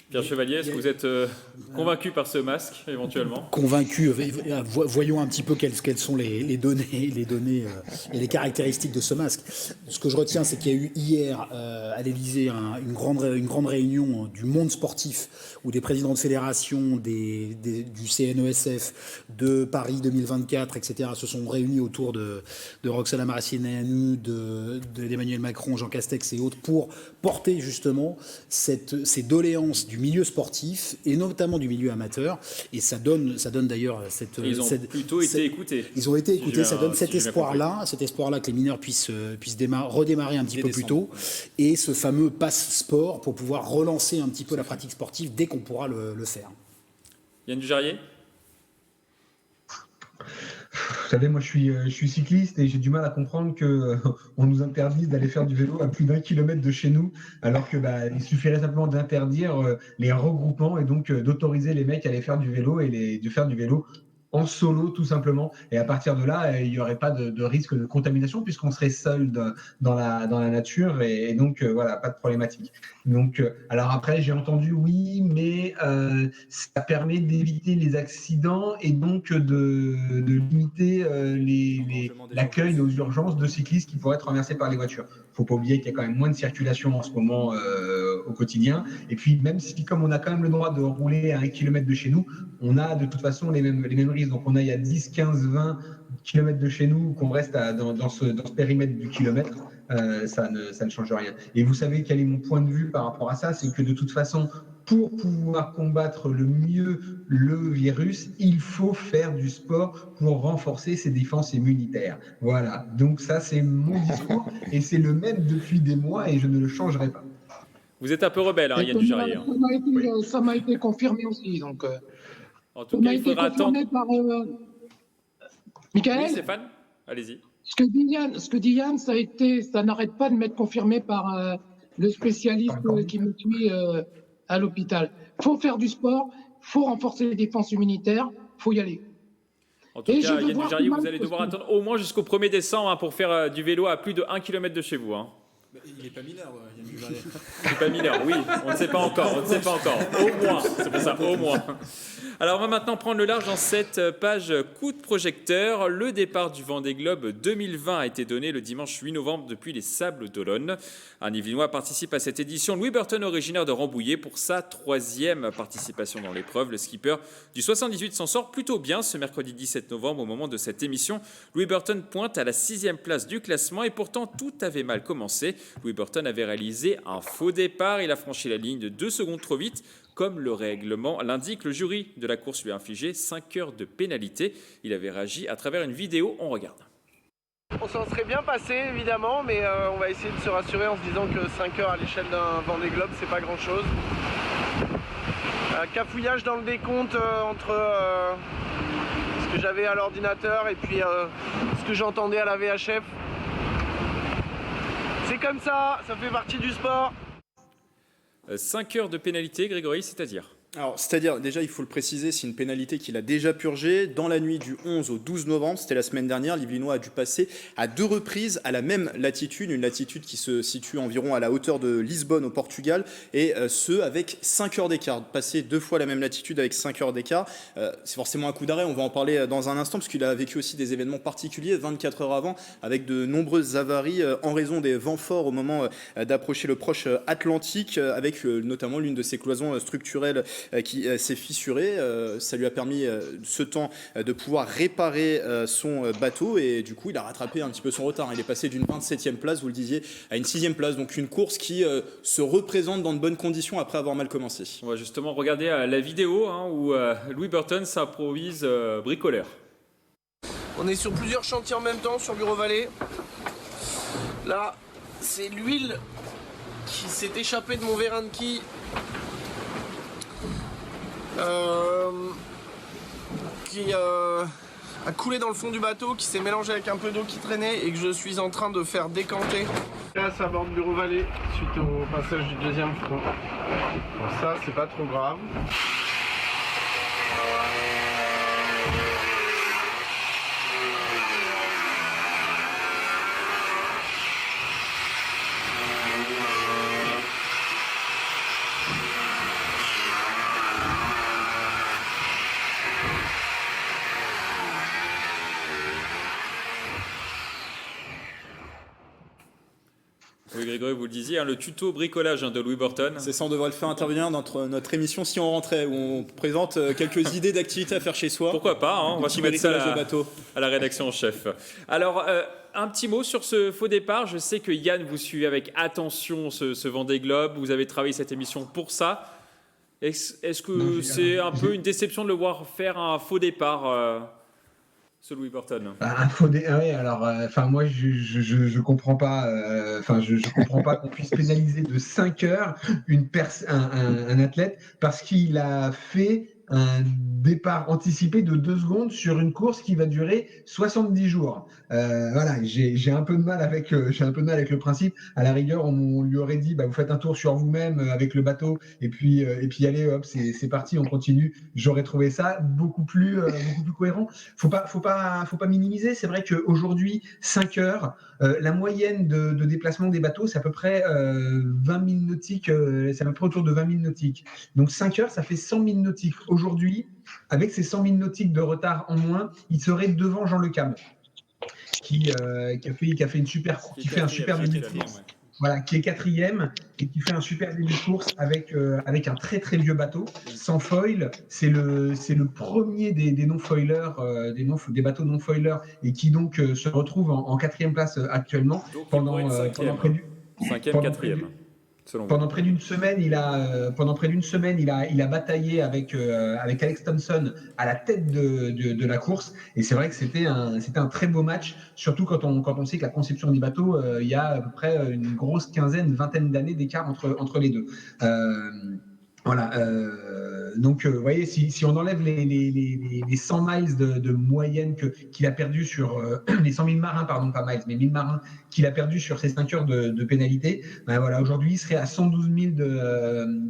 Speaker 1: Pierre Chevalier, est-ce que vous êtes convaincu par ce masque, éventuellement ?
Speaker 2: Convaincu. Voyons un petit peu quelles sont les données et les caractéristiques de ce masque. Ce que je retiens, c'est qu'il y a eu hier à l'Élysée une grande réunion du monde sportif où des présidents de fédération, du CNESF, de Paris 2024, etc., se sont réunis autour de Roxana Maracineanu, d'Emmanuel Macron, Jean Castex et autres pour porter justement ces doléances du milieu sportif et notamment du milieu amateur, et ça donne d'ailleurs
Speaker 1: plutôt été écoutés.
Speaker 2: Ils ont été écoutés, ça donne cet espoir-là que les mineurs puissent redémarrer un petit peu plus tôt, et ce fameux passe sport pour pouvoir relancer un petit peu la pratique sportive dès qu'on pourra le faire.
Speaker 1: Yann Dujarrier ?
Speaker 4: Vous savez, moi je suis cycliste et j'ai du mal à comprendre qu'on nous interdise d'aller faire du vélo à plus d'1 kilomètre de chez nous, alors que il suffirait simplement d'interdire les regroupements et donc d'autoriser les mecs à aller faire du vélo et de faire du vélo en solo tout simplement, et à partir de là il n'y aurait pas de risque de contamination puisqu'on serait seul dans la nature, et donc voilà, pas de problématique. Donc alors après j'ai entendu oui, mais ça permet d'éviter les accidents et donc de limiter l'accueil aux urgences de cyclistes qui pourraient être renversés par les voitures. Faut pas oublier qu'il y a quand même moins de circulation en ce moment au quotidien, et puis même si, comme on a quand même le droit de rouler à 1 kilomètre de chez nous, on a de toute façon les mêmes risques. Donc il y a 10, 15, 20 kilomètres de chez nous, qu'on reste dans ce périmètre du kilomètre, ça ne change rien. Et vous savez quel est mon point de vue par rapport à ça, c'est que de toute façon, pour pouvoir combattre le mieux le virus, il faut faire du sport pour renforcer ses défenses immunitaires. Voilà, donc ça c'est mon discours et c'est le même depuis des mois et je ne le changerai pas.
Speaker 1: Vous êtes un peu rebelle, hein, Yann Dujarier.
Speaker 5: Ça m'a été confirmé aussi. Donc,
Speaker 1: en tout cas, il faudra attendre.
Speaker 5: Par, Michael,
Speaker 1: oui, Stéphane, allez-y.
Speaker 5: Ce que dit Yann, ça n'arrête pas de m'être confirmé par le spécialiste qui me suit à l'hôpital. Il faut faire du sport, il faut renforcer les défenses immunitaires, il faut y aller.
Speaker 1: En tout cas, Yann Dujarier, vous allez devoir attendre au moins jusqu'au 1er décembre hein, pour faire du vélo à plus de 1 km de chez vous. Hein.
Speaker 3: Il n'est pas mineur, Yann Dujarier.
Speaker 1: Il n'est pas mineur, oui, on ne sait pas encore, au moins, c'est pour ça, au moins. Alors on va maintenant prendre le large dans cette page coup de projecteur. Le départ du Vendée Globe 2020 a été donné le dimanche 8 novembre depuis les Sables d'Olonne. Un Yvelinois participe à cette édition, Louis Burton, originaire de Rambouillet, pour sa 3e participation dans l'épreuve. Le skipper du 78 s'en sort plutôt bien ce mercredi 17 novembre au moment de cette émission. Louis Burton pointe à la 6e place du classement et pourtant tout avait mal commencé. Louis Burton avait réalisé un faux départ. Il a franchi la ligne de 2 secondes trop vite. Comme le règlement l'indique, le jury de la course lui a infligé 5 heures de pénalité. Il avait réagi à travers une vidéo. On regarde.
Speaker 10: On s'en serait bien passé évidemment, mais on va essayer de se rassurer en se disant que 5 heures à l'échelle d'un Vendée Globe, c'est pas grand chose. Cafouillage dans le décompte entre ce que j'avais à l'ordinateur et puis ce que j'entendais à la VHF. C'est comme ça fait partie du sport.
Speaker 1: 5 heures de pénalité, Grégory, c'est-à-dire ?
Speaker 3: Alors, c'est-à-dire, déjà, il faut le préciser, c'est une pénalité qu'il a déjà purgée. Dans la nuit du 11 au 12 novembre, c'était la semaine dernière, l'Yvelinois a dû passer à 2 reprises à la même latitude, une latitude qui se situe environ à la hauteur de Lisbonne au Portugal, et ce, avec 5 heures d'écart. Passer 2 fois la même latitude avec 5 heures d'écart, c'est forcément un coup d'arrêt, on va en parler dans un instant, parce qu'il a vécu aussi des événements particuliers 24 heures avant, avec de nombreuses avaries en raison des vents forts au moment d'approcher le proche Atlantique, avec notamment l'une de ces cloisons structurelles qui s'est fissuré. Ça lui a permis ce temps de pouvoir réparer son bateau et du coup il a rattrapé un petit peu son retard. Il est passé d'une 27e place, vous le disiez, à une 6e place. Donc une course qui se représente dans de bonnes conditions après avoir mal commencé.
Speaker 1: On va justement regarder la vidéo hein, où Louis Burton s'improvise bricoleur.
Speaker 10: On est sur plusieurs chantiers en même temps sur Bureau Vallée. Là, c'est l'huile qui s'est échappée de mon vérin de quille. Qui a coulé dans le fond du bateau, qui s'est mélangé avec un peu d'eau qui traînait et que je suis en train de faire décanter. Là, ça borde Bureau Vallée suite au passage du 2e front. Bon, ça, c'est pas trop grave.
Speaker 1: Oui, Grégory, vous le disiez, hein, le tuto bricolage de Louis Burton.
Speaker 3: C'est ça, on devrait le faire intervenir dans notre émission si on rentrait, où on présente quelques idées d'activités à faire chez soi.
Speaker 1: Pourquoi pas, hein, on va s'y mettre ça
Speaker 3: bateau.
Speaker 1: À la rédaction en chef. Alors, un petit mot sur ce faux départ. Je sais que Yann, vous suivez avec attention ce Vendée Globe. Vous avez travaillé cette émission pour ça. Est-ce que c'est un peu une déception de le voir faire un faux départ ce Louis Burton?
Speaker 4: Un faux oui, alors, moi, je comprends pas. Je comprends pas qu'on puisse pénaliser de 5 heures un athlète parce qu'il a fait un départ anticipé de 2 secondes sur une course qui va durer 70 jours. Voilà, j'ai un peu de mal avec le principe. À la rigueur, on lui aurait dit, vous faites un tour sur vous-même avec le bateau et puis allez, hop, c'est parti, on continue. J'aurais trouvé ça beaucoup plus cohérent. Faut pas minimiser. C'est vrai qu'aujourd'hui, 5 heures, la moyenne de déplacement des bateaux, c'est à peu près 20 000 nautiques. C'est à peu près autour de 20 000 nautiques. Donc 5 heures, ça fait 100 000 nautiques. Aujourd'hui, avec ces 100 000 nautiques de retard en moins, il serait devant Jean Le Cam, qui fait un super voilà, qui est 4e et qui fait un super début de course avec un très très vieux bateau, sans foil. C'est le premier des non-foilers, des bateaux non-foilers, et qui donc se retrouve en 4e place actuellement.
Speaker 1: Donc,
Speaker 4: pendant près du
Speaker 1: 5e,
Speaker 4: pendant
Speaker 1: 4e.
Speaker 4: Pendant près d'une semaine, il a bataillé avec Alex Thompson à la tête de la course. Et c'est vrai que c'était un très beau match, surtout quand on sait que la conception du bateau, il y a à peu près une grosse une vingtaine d'années d'écart entre les deux. Voilà. Donc, vous voyez, si on enlève les 100 miles de moyenne qu'il a perdu sur les 100 000 marins, pardon, pas miles, mais 1000 marins qu'il a perdu sur ces 5 heures de pénalité, ben voilà, aujourd'hui, il serait à 112 000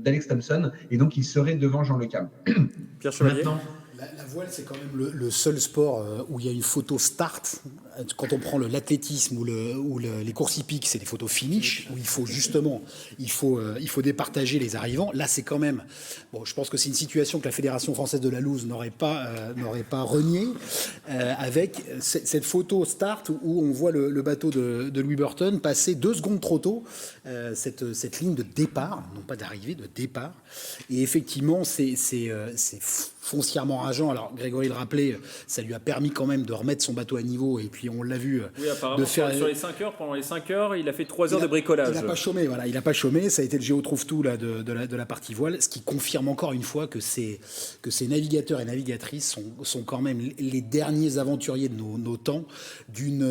Speaker 4: d'Alex Thompson, et donc il serait devant Jean Le Cam.
Speaker 1: Pierre Chevalier.
Speaker 2: Maintenant, la voile, c'est quand même le seul sport où il y a une photo start. Quand on prend l'athlétisme ou les courses hippiques, c'est des photos finish, où il faut justement départager les arrivants. Là, c'est quand même... Bon, je pense que c'est une situation que la Fédération française de la loose n'aurait pas renié, avec cette photo start où on voit le bateau de Louis Burton passer 2 secondes trop tôt cette ligne de départ, non pas d'arrivée, de départ. Et effectivement, c'est foncièrement rageant. Alors, Grégory le rappelait, ça lui a permis quand même de remettre son bateau à niveau, et puis on l'a vu.
Speaker 1: Oui, apparemment, sur les 5 heures, pendant les 5 heures, il a fait 3 heures de bricolage.
Speaker 2: Il n'a pas chômé, voilà. Il n'a pas chômé. Ça a été le Géo Trouve-Tout là, de la partie voile, ce qui confirme encore une fois que ces navigateurs et navigatrices sont quand même les derniers aventuriers de nos temps, d'une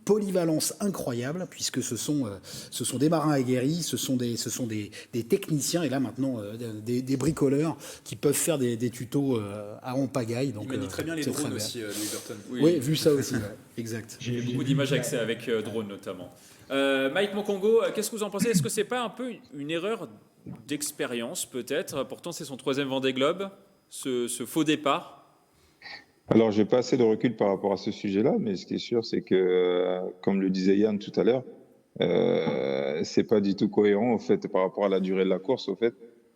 Speaker 2: polyvalence incroyable, puisque ce sont des marins aguerris, ce sont des techniciens, et là maintenant des bricoleurs qui peuvent faire des tutos en pagaille. Donc,
Speaker 3: il manie très bien les drones aussi, Louis Burton.
Speaker 2: Oui, vu ça aussi, ouais. Exact.
Speaker 1: J'ai beaucoup d'images avec drones notamment. Mike Moncongo, qu'est-ce que vous en pensez? Est-ce que c'est pas un peu une erreur d'expérience peut-être? Pourtant c'est son 3e Vendée Globe, ce faux départ.
Speaker 6: Alors j'ai pas assez de recul par rapport à ce sujet-là, mais ce qui est sûr, c'est que, comme le disait Yann tout à l'heure, c'est pas du tout cohérent au fait par rapport à la durée de la course, au fait,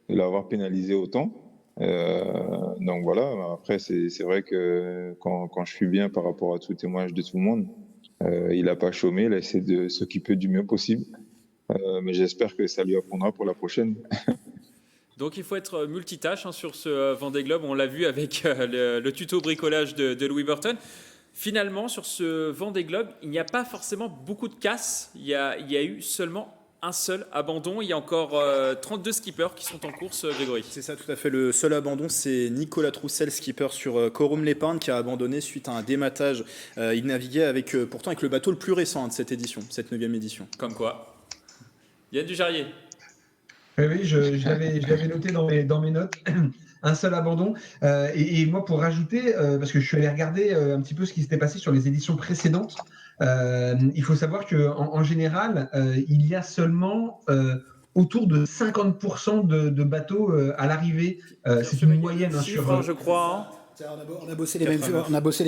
Speaker 6: de l'avoir pénalisé autant. Donc voilà, après c'est vrai que quand je suis bien par rapport à tout témoignage de tout le monde, il n'a pas chômé, il a essayé de s'occuper du mieux possible, mais j'espère que ça lui apprendra pour la prochaine.
Speaker 1: Donc il faut être multitâche sur ce Vendée Globe, on l'a vu avec le tuto bricolage de Louis Burton. Finalement, sur ce Vendée Globe, il n'y a pas forcément beaucoup de casses, il y a eu seulement un seul abandon. Il y a encore 32 skippers qui sont en course, Grégory.
Speaker 3: C'est ça, tout à fait. Le seul abandon, c'est Nicolas Troussel, skipper sur Corum-l'Épargne, qui a abandonné suite à un dématage. Il naviguait pourtant avec le bateau le plus récent de cette édition, cette 9e édition.
Speaker 1: Comme quoi. Yann Dujarrier.
Speaker 4: Oui, je l'avais noté dans mes notes. Un seul abandon. Et moi, pour rajouter, parce que je suis allé regarder un petit peu ce qui s'était passé sur les éditions précédentes, il faut savoir qu'en général, il y a seulement autour de 50% de bateaux à l'arrivée. C'est une moyenne sur...
Speaker 1: je crois.
Speaker 2: On a bossé les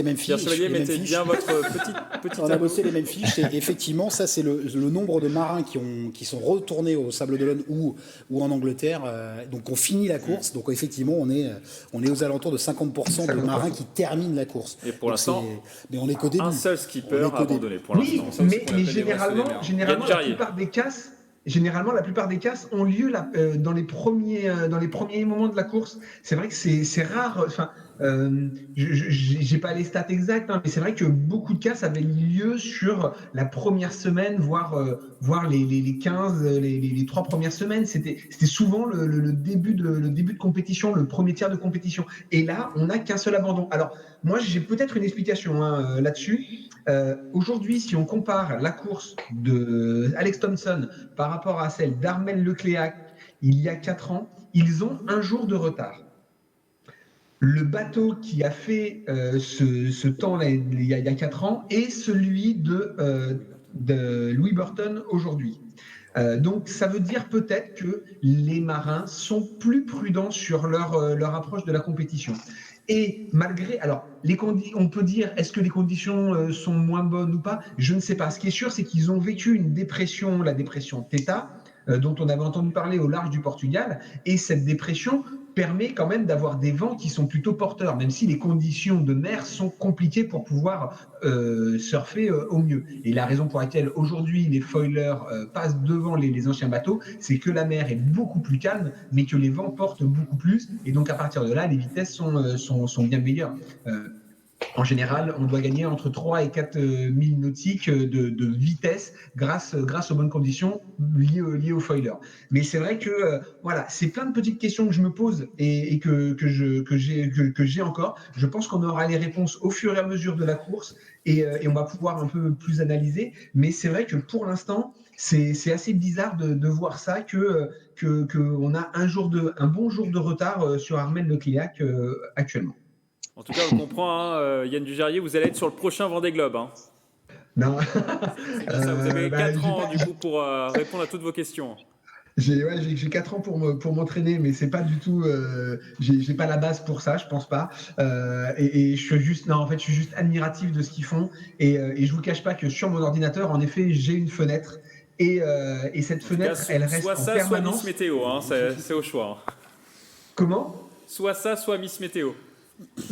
Speaker 2: mêmes fiches.
Speaker 1: Pierre Chevalier, mettez bien votre petite
Speaker 2: On a bossé les mêmes fiches, et effectivement, ça c'est le nombre de marins qui sont retournés au Sable d'Olonne ou en Angleterre, donc on finit la course. Donc effectivement, on est aux alentours de 50% de marins qui terminent la course.
Speaker 1: Et pour l'instant,
Speaker 2: mais on est qu'au début.
Speaker 1: Un seul skipper a abandonné pour
Speaker 4: l'instant. Oui, mais généralement la plupart des casses ont lieu dans les premiers moments de la course. C'est vrai que c'est rare. Enfin, j'ai pas les stats exactes, mais c'est vrai que beaucoup de casses avaient lieu sur la première semaine, voire les 15, les 3 premières semaines. C'était souvent le début de compétition, le premier tiers de compétition. Et là, on n'a qu'un seul abandon. Alors, moi, j'ai peut-être une explication là-dessus. Aujourd'hui, si on compare la course de Alex Thompson par rapport à celle d'Armel Lecléac il y a 4 ans, ils ont un jour de retard. Le bateau qui a fait ce temps-là il y a 4 ans est celui de Louis Burton aujourd'hui. Donc ça veut dire peut-être que les marins sont plus prudents sur leur approche de la compétition. Et malgré, alors on peut dire, est-ce que les conditions sont moins bonnes ou pas? Je ne sais pas. Ce qui est sûr, c'est qu'ils ont vécu une dépression, la dépression Theta, dont on avait entendu parler au large du Portugal, et cette dépression permet quand même d'avoir des vents qui sont plutôt porteurs, même si les conditions de mer sont compliquées pour pouvoir surfer au mieux. Et la raison pour laquelle aujourd'hui les foilers passent devant les anciens bateaux, c'est que la mer est beaucoup plus calme, mais que les vents portent beaucoup plus, et donc à partir de là, les vitesses sont bien meilleures. En général, on doit gagner entre 3 et 4 milles nautiques de vitesse grâce aux bonnes conditions liées au foiler. Mais c'est vrai que voilà, c'est plein de petites questions que je me pose et que j'ai encore. Je pense qu'on aura les réponses au fur et à mesure de la course et on va pouvoir un peu plus analyser. Mais c'est vrai que pour l'instant, c'est assez bizarre de voir ça qu'on a un bon jour de retard sur Armel Lecléac actuellement.
Speaker 1: En tout cas, on comprend, Yann Dujarrier, vous allez être sur le prochain Vendée Globe. Hein.
Speaker 4: Non.
Speaker 1: C'est pour ça, vous avez 4 ans du coup pour répondre à toutes vos questions.
Speaker 4: J'ai 4 ans pour m'entraîner, mais c'est pas du tout. J'ai pas la base pour ça, je pense pas. Et je suis juste, non, en fait, je suis juste admiratif de ce qu'ils font. Et je vous cache pas que sur mon ordinateur, en effet, j'ai une fenêtre. Et cette fenêtre, elle reste en permanence.
Speaker 1: Soit Miss Météo, hein, c'est au choix. Hein.
Speaker 4: Comment ?
Speaker 1: Soit ça, soit Miss Météo.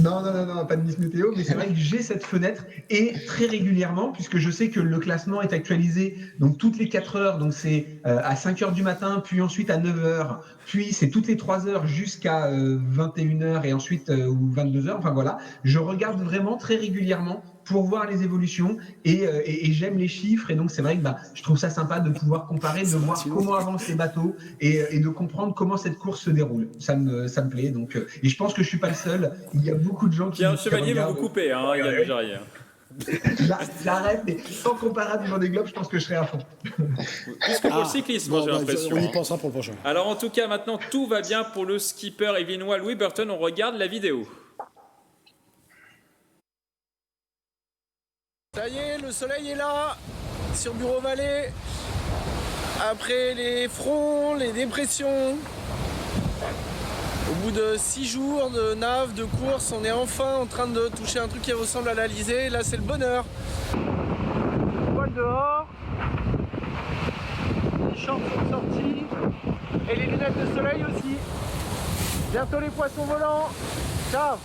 Speaker 4: Non, pas de Miss Météo, mais c'est vrai que j'ai cette fenêtre et très régulièrement, puisque je sais que le classement est actualisé donc toutes les 4 heures, donc c'est à 5 heures du matin, puis ensuite à 9 heures, puis c'est toutes les 3 heures jusqu'à 21 heures et ensuite ou 22 heures, enfin voilà. Je regarde vraiment très régulièrement pour voir les évolutions et j'aime les chiffres et donc c'est vrai que je trouve ça sympa de pouvoir comparer, de voir comment avancent les bateaux et de comprendre comment cette course se déroule. Ça me plaît donc et je pense que je suis pas le seul. Il y a beaucoup de gens qui
Speaker 1: Pierre Chevalier va vous couper, hein, Yann Dujarrier.
Speaker 4: J'arrête, mais sans comparer du Vendée Globe, je pense que je serai à fond.
Speaker 1: Plus que pour le cyclisme, j'ai l'impression.
Speaker 2: On y pensera pour le prochain.
Speaker 1: Alors en tout cas, maintenant tout va bien pour le skipper illinois Louis Burton. On regarde la vidéo.
Speaker 10: Ça y est, le soleil est là, sur Bureau Vallée. Après les fronts, les dépressions. Au bout de 6 jours de nave, de course, on est enfin en train de toucher un truc qui ressemble à l'Alizé. Là, c'est le bonheur. Voile dehors. Les shorts sont sortis. Et les lunettes de soleil aussi. Bientôt les poissons volants. Ciao.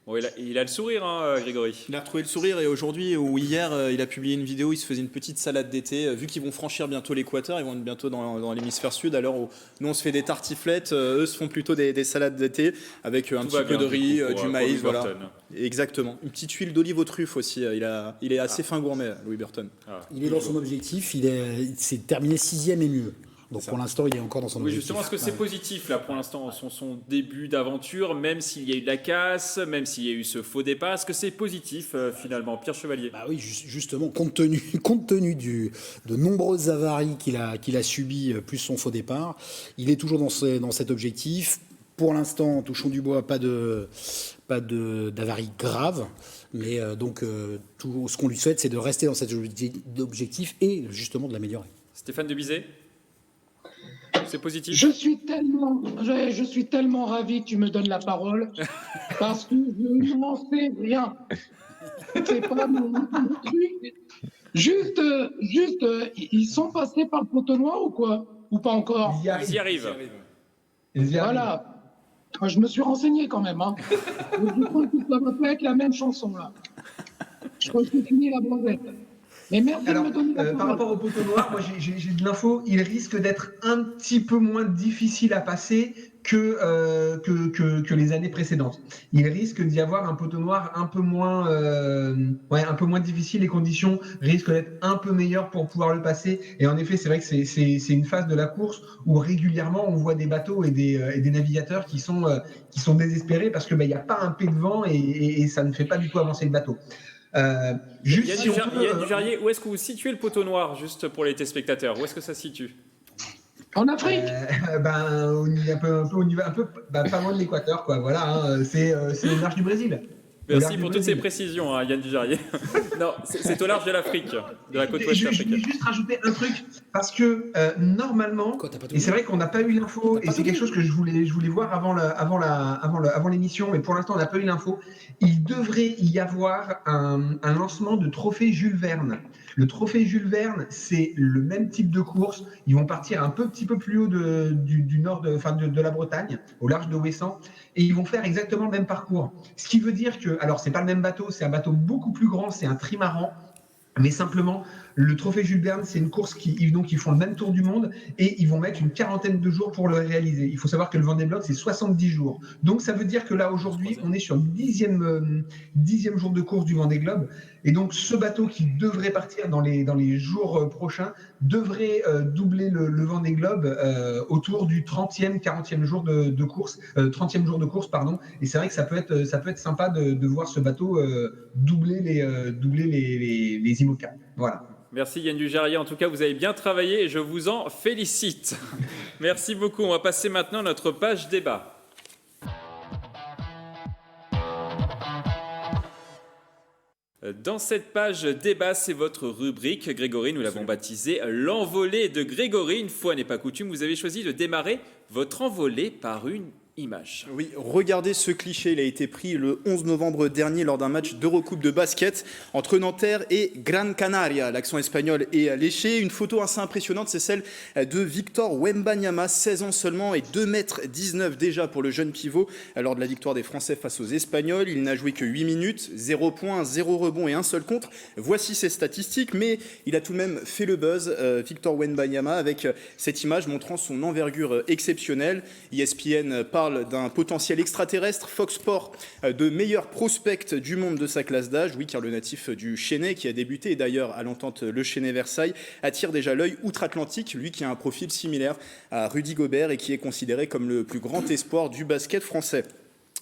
Speaker 1: Bon, il a le sourire, hein, Grégory.
Speaker 3: Il a retrouvé le sourire et aujourd'hui ou hier, il a publié une vidéo, il se faisait une petite salade d'été. Vu qu'ils vont franchir bientôt l'équateur, ils vont être bientôt dans l'hémisphère sud, à l'heure où nous on se fait des tartiflettes, eux se font plutôt des salades d'été avec un petit peu de riz, du maïs, voilà. Exactement. Une petite huile d'olive aux truffes aussi, il est assez fin gourmet, Louis Burton.
Speaker 2: Il est dans son objectif, c'est terminé 6e et mieux. Donc pour l'instant, il est encore dans son objectif.
Speaker 1: Oui, justement, est-ce que c'est positif là pour l'instant, son début d'aventure, même s'il y a eu de la casse, même s'il y a eu ce faux départ, est-ce que c'est positif finalement, Pierre Chevalier ?
Speaker 2: Oui, justement, compte tenu de nombreuses avaries qu'il a subies, plus son faux départ, il est toujours dans cet objectif. Pour l'instant, touchons du bois, pas d'avaries graves. Mais tout ce qu'on lui souhaite, c'est de rester dans cet objectif et justement de l'améliorer.
Speaker 1: Stéphane Debizet ? C'est positif.
Speaker 5: Je suis tellement ravi que tu me donnes la parole parce que je n'en sais rien. C'est pas mon truc. Juste, ils sont passés par le poteau noir ou quoi ? Ou pas encore ?
Speaker 1: Ils y arrivent.
Speaker 5: Voilà. Je me suis renseigné quand même. Hein. Je crois que ça va pas être la même chanson là. Je crois que c'est fini la bronzette. Mais merci de me donner la parole.
Speaker 4: Par rapport au poteau noir, moi j'ai de l'info, il risque d'être un petit peu moins difficile à passer que les années précédentes. Il risque d'y avoir un poteau noir un peu moins difficile, les conditions risquent d'être un peu meilleures pour pouvoir le passer. Et en effet, c'est vrai que c'est une phase de la course où régulièrement on voit des bateaux et des navigateurs qui sont désespérés parce que il n'y a pas un pet de vent et ça ne fait pas du tout avancer le bateau.
Speaker 1: Yann Dujarrier, où est-ce que vous situez le poteau noir, juste pour les téléspectateurs ? Où est-ce que ça se situe ?
Speaker 5: En Afrique ?
Speaker 4: Pas loin de l'équateur, quoi. Voilà, hein, c'est au large du Brésil.
Speaker 1: Merci pour toutes ces précisions, hein, Yann Dujarrier. Non, c'est au large de l'Afrique, de la côte ouest africaine.
Speaker 4: Je voulais juste rajouter un truc, parce que normalement, et c'est vrai qu'on n'a pas eu l'info, et c'est quelque chose que je voulais voir avant l'émission, mais pour l'instant on n'a pas eu l'info, il devrait y avoir un lancement de trophée Jules Verne. Le trophée Jules Verne, c'est le même type de course. Ils vont partir un petit peu plus haut du nord de la Bretagne, au large de Ouessant, et ils vont faire exactement le même parcours. Ce qui veut dire que, alors c'est pas le même bateau, c'est un bateau beaucoup plus grand, c'est un trimaran, mais simplement, le trophée Jules Verne, c'est une course ils font le même tour du monde et ils vont mettre une quarantaine de jours pour le réaliser. Il faut savoir que le Vendée Globe, c'est 70 jours. Donc, ça veut dire que là, aujourd'hui, on est sur le dixième jour de course du Vendée Globe. Et donc, ce bateau qui devrait partir dans les jours prochains devrait doubler le Vendée Globe autour du 40e jour de course. 30e jour de course, pardon. Et c'est vrai que ça peut être sympa de voir ce bateau doubler les IMOCA. Voilà.
Speaker 1: Merci Yann Dujarrier. En tout cas, vous avez bien travaillé et je vous en félicite. Merci beaucoup. On va passer maintenant à notre page débat. Dans cette page débat, c'est votre rubrique. Grégory, nous l'avons baptisée l'envolée de Grégory. Une fois n'est pas coutume, vous avez choisi de démarrer votre envolée par une image.
Speaker 3: Oui, regardez ce cliché. Il a été pris le 11 novembre dernier lors d'un match d'Eurocoupe de basket entre Nanterre et Gran Canaria. L'accent espagnol est léché. Une photo assez impressionnante, c'est celle de Victor Wembanyama, 16 ans seulement et 2,19 m déjà pour le jeune pivot lors de la victoire des Français face aux Espagnols. Il n'a joué que 8 minutes, 0 points, 0 rebond et un seul contre. Voici ses statistiques, mais il a tout de même fait le buzz, Victor Wembanyama, avec cette image montrant son envergure exceptionnelle. ESPN parle d'un potentiel extraterrestre, Fox Sports de meilleur prospect du monde de sa classe d'âge. Oui, car le natif du Chennai, qui a débuté d'ailleurs à l'entente Le Chennai-Versailles, attire déjà l'œil outre-Atlantique, lui qui a un profil similaire à Rudy Gobert et qui est considéré comme le plus grand espoir du basket français.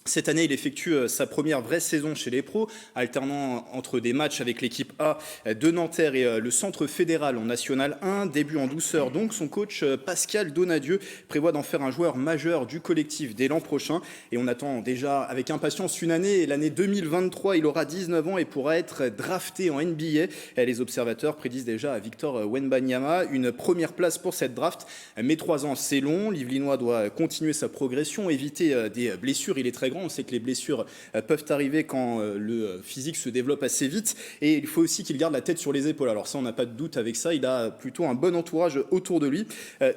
Speaker 3: Cette année, il effectue sa première vraie saison chez les pros, alternant entre des matchs avec l'équipe A de Nanterre et le centre fédéral en National 1. Début en douceur, donc son coach Pascal Donadieu prévoit d'en faire un joueur majeur du collectif dès l'an prochain. Et on attend déjà avec impatience une année. Et l'année 2023, il aura 19 ans et pourra être drafté en NBA. Et les observateurs prédisent déjà à Victor Wembanyama une première place pour cette draft. Mais 3 ans, c'est long. L'Yvelinois doit continuer sa progression, éviter des blessures. Il est très grand. On sait que les blessures peuvent arriver quand le physique se développe assez vite et il faut aussi qu'il garde la tête sur les épaules. Alors ça, on n'a pas de doute avec ça, il a plutôt un bon entourage autour de lui.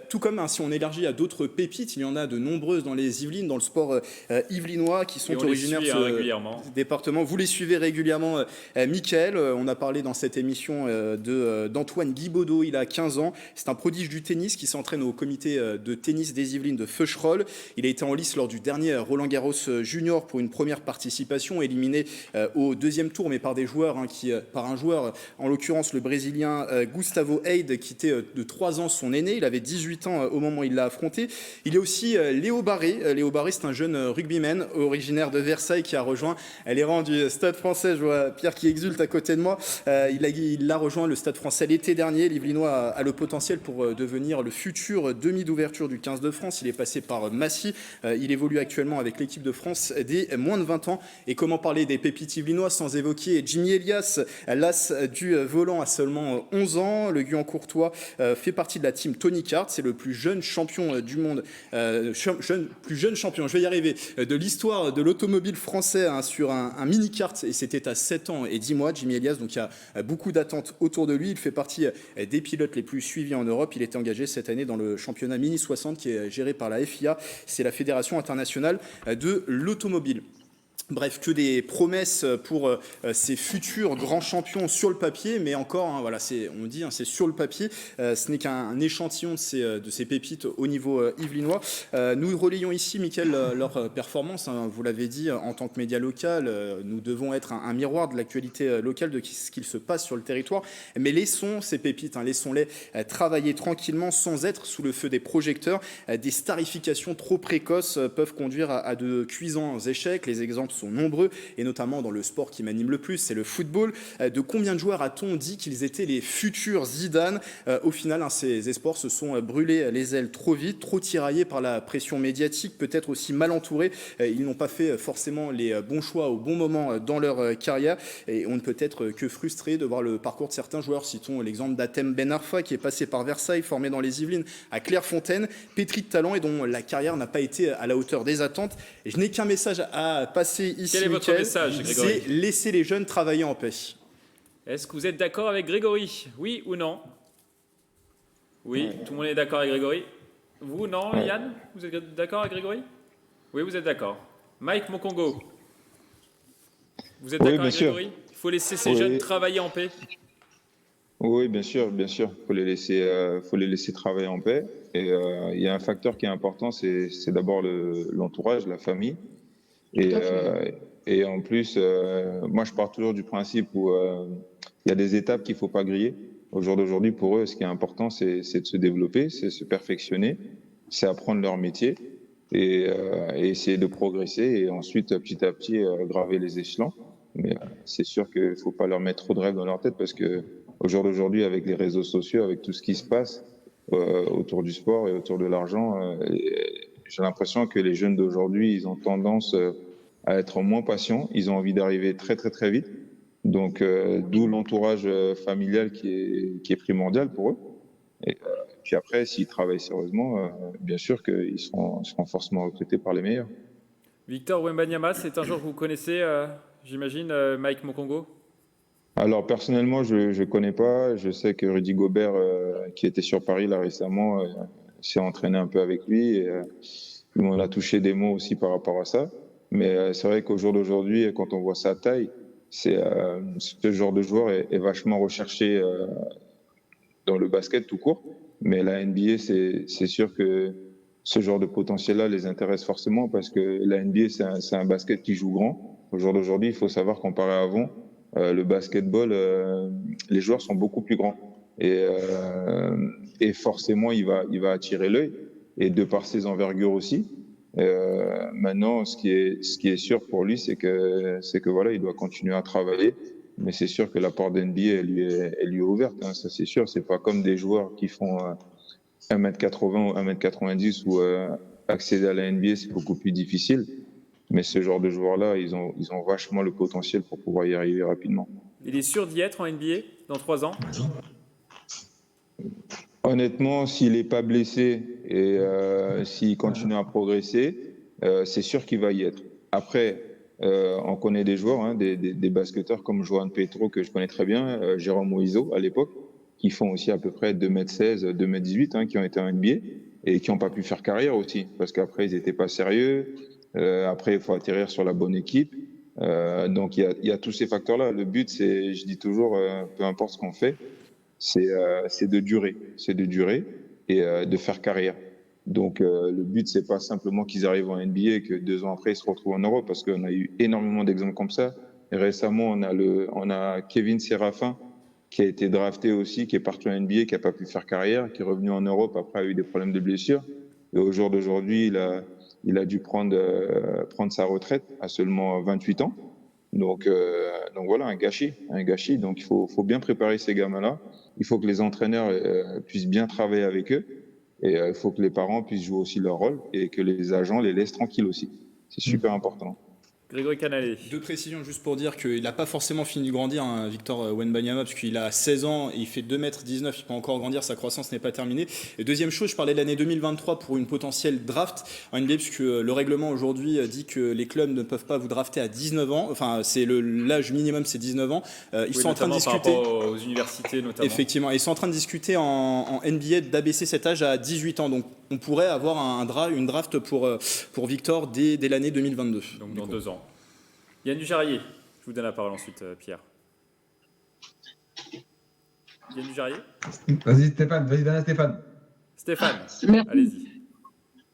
Speaker 3: Tout comme si on élargit à d'autres pépites, il y en a de nombreuses dans les Yvelines, dans le sport yvelinois qui sont originaires de ce département. Vous les suivez régulièrement, Mickaël. On a parlé dans cette émission d'Antoine Guibaudot, il a 15 ans. C'est un prodige du tennis qui s'entraîne au comité de tennis des Yvelines de Feucherolles. Il a été en lice lors du dernier Roland-Garros junior pour une première participation, éliminé au deuxième tour, mais par des joueurs, par un joueur, en l'occurrence le Brésilien Gustavo Eide, qui était de 3 ans son aîné. Il avait 18 ans au moment où il l'a affronté. Il y a aussi Léo Barré. Léo Barré, c'est un jeune rugbyman originaire de Versailles qui a rejoint les rangs du Stade français. Je vois Pierre qui exulte à côté de moi. Il a rejoint le Stade français l'été dernier. L'Yvelinois a le potentiel pour devenir le futur demi d'ouverture du 15 de France. Il est passé par Massy. Il évolue actuellement avec l'équipe de France des moins de 20 ans. Et comment parler des pépites yvelinois sans évoquer Jimmy Elias, l'as du volant à seulement 11 ans. Le Guyancourtois fait partie de la team Tony Kart. C'est le plus jeune champion du monde, plus jeune champion, je vais y arriver, de l'histoire de l'automobile français sur un mini-kart. Et c'était à 7 ans et 10 mois, Jimmy Elias. Donc il y a beaucoup d'attentes autour de lui. Il fait partie des pilotes les plus suivis en Europe. Il était engagé cette année dans le championnat Mini 60 qui est géré par la FIA. C'est la Fédération internationale de l'automobile. Bref, que des promesses pour ces futurs grands champions sur le papier, mais encore, voilà, on dit, c'est sur le papier, ce n'est qu'un échantillon de ces pépites au niveau yvelinois. Nous relayons ici, Mickaël, leur performance, vous l'avez dit, en tant que média local, nous devons être un miroir de l'actualité locale, de ce qu'il se passe sur le territoire, mais laissons ces pépites, laissons-les travailler tranquillement sans être sous le feu des projecteurs. Des starifications trop précoces peuvent conduire à de cuisants échecs. Les exemples sont nombreux, et notamment dans le sport qui m'anime le plus, c'est le football. De combien de joueurs a-t-on dit qu'ils étaient les futurs Zidane ? Au final, ces espoirs se sont brûlés les ailes trop vite, trop tiraillés par la pression médiatique, peut-être aussi mal entourés. Ils n'ont pas fait forcément les bons choix au bon moment dans leur carrière, et on ne peut être que frustré de voir le parcours de certains joueurs. Citons l'exemple d'Atem Ben Arfa, qui est passé par Versailles, formé dans les Yvelines à Clairefontaine, pétri de talent et dont la carrière n'a pas été à la hauteur des attentes. Et je n'ai qu'un message à passer ici.
Speaker 1: Quel est votre message, Grégory ?
Speaker 3: C'est laisser les jeunes travailler en paix.
Speaker 1: Est-ce que vous êtes d'accord avec Grégory? Oui ou non? Oui, tout le monde est d'accord avec Grégory. Vous, non, Yann? Vous êtes d'accord avec Grégory? Oui, vous êtes d'accord. Mike Mokongo, vous êtes d'accord avec Grégory? Il faut laisser ces jeunes travailler en paix.
Speaker 6: Oui, bien sûr, bien sûr. Faut les laisser travailler en paix. Et il y a un facteur qui est important, c'est d'abord l'entourage, la famille. Et en plus, moi, je pars toujours du principe où il y a des étapes qu'il faut pas griller. Au jour d'aujourd'hui, pour eux, ce qui est important, c'est de se développer, c'est se perfectionner, c'est apprendre leur métier et essayer de progresser et ensuite, petit à petit, graver les échelons. Mais c'est sûr qu'il ne faut pas leur mettre trop de rêves dans leur tête parce que au jour d'aujourd'hui, avec les réseaux sociaux, avec tout ce qui se passe autour du sport et autour de l'argent, j'ai l'impression que les jeunes d'aujourd'hui, ils ont tendance à être moins patients. Ils ont envie d'arriver très, très, très vite. Donc, d'où l'entourage familial qui est primordial pour eux. Et puis après, s'ils travaillent sérieusement, bien sûr qu'ils seront forcément recrutés par les meilleurs.
Speaker 1: Victor Wembanyama, c'est un joueur que vous connaissez, j'imagine, Mike Mokongo? Alors,
Speaker 6: personnellement, je ne connais pas. Je sais que Rudy Gobert, qui était sur Paris là récemment, s'est entraîné un peu avec lui. Et, il m'en a touché des mots aussi par rapport à ça. Mais c'est vrai qu'au jour d'aujourd'hui, quand on voit sa taille, ce genre de joueur est vachement recherché dans le basket tout court. Mais la NBA, c'est sûr que ce genre de potentiel-là les intéresse forcément parce que la NBA, c'est un basket qui joue grand. Au jour d'aujourd'hui, il faut savoir, comparé à avant, le basketball, les joueurs sont beaucoup plus grands. Et forcément, il va attirer l'œil. Et de par ses envergures aussi. Maintenant, ce qui est sûr pour lui, c'est que voilà, il doit continuer à travailler. Mais c'est sûr que la porte d'NBA, elle lui est ouverte. Hein, ça, c'est sûr. C'est pas comme des joueurs qui font 1m80 ou 1m90 où accéder à la NBA, c'est beaucoup plus difficile. Mais ce genre de joueurs-là, ils ont vachement le potentiel pour pouvoir y arriver rapidement.
Speaker 1: Il est sûr d'y être en NBA dans 3 ans?
Speaker 6: Honnêtement, s'il n'est pas blessé et s'il continue à progresser, c'est sûr qu'il va y être. Après, on connaît des joueurs, hein, des basketteurs comme Johan Petro, que je connais très bien, Jérôme Moïseau à l'époque, qui font aussi à peu près 2m16, 2m18, hein, qui ont été en NBA et qui n'ont pas pu faire carrière aussi, parce qu'après, ils n'étaient pas sérieux. Après, il faut atterrir sur la bonne équipe. Donc, il y a tous ces facteurs-là. Le but, c'est, je dis toujours, peu importe ce qu'on fait, c'est de durer et de faire carrière. Donc le but, c'est pas simplement qu'ils arrivent en NBA et que 2 ans après ils se retrouvent en Europe, parce qu'on a eu énormément d'exemples comme ça. Et récemment, on a Kevin Séraphin qui a été drafté aussi, qui est parti en NBA, qui a pas pu faire carrière, qui est revenu en Europe après a eu des problèmes de blessure. Et au jour d'aujourd'hui, il a dû prendre sa retraite à seulement 28 ans. Donc voilà, un gâchis. Donc il faut bien préparer ces gamins-là. Il faut que les entraîneurs puissent bien travailler avec eux. Et il faut que les parents puissent jouer aussi leur rôle et que les agents les laissent tranquilles aussi. C'est super important.
Speaker 1: Grégory Canale.
Speaker 3: 2 précisions juste pour dire qu'il n'a pas forcément fini de grandir, hein, Victor Wembanyama, parce qu'il a 16 ans et il fait 2m19, il peut encore grandir, sa croissance n'est pas terminée. Et deuxième chose, je parlais de l'année 2023 pour une potentielle draft en NBA, puisque le règlement aujourd'hui dit que les clubs ne peuvent pas vous drafter à 19 ans, enfin c'est l'âge minimum, c'est 19 ans. Ils sont en train de discuter
Speaker 1: par rapport aux universités notamment.
Speaker 3: Effectivement, ils sont en train de discuter en NBA d'abaisser cet âge à 18 ans, donc on pourrait avoir une draft pour Victor dès l'année 2022.
Speaker 1: Donc dans 2 ans. Yann Dujarrier, je vous donne la parole ensuite, Pierre. Yann Dujarrier.
Speaker 4: Vas-y Stéphane,
Speaker 1: Stéphane,
Speaker 5: Merci.
Speaker 1: allez-y.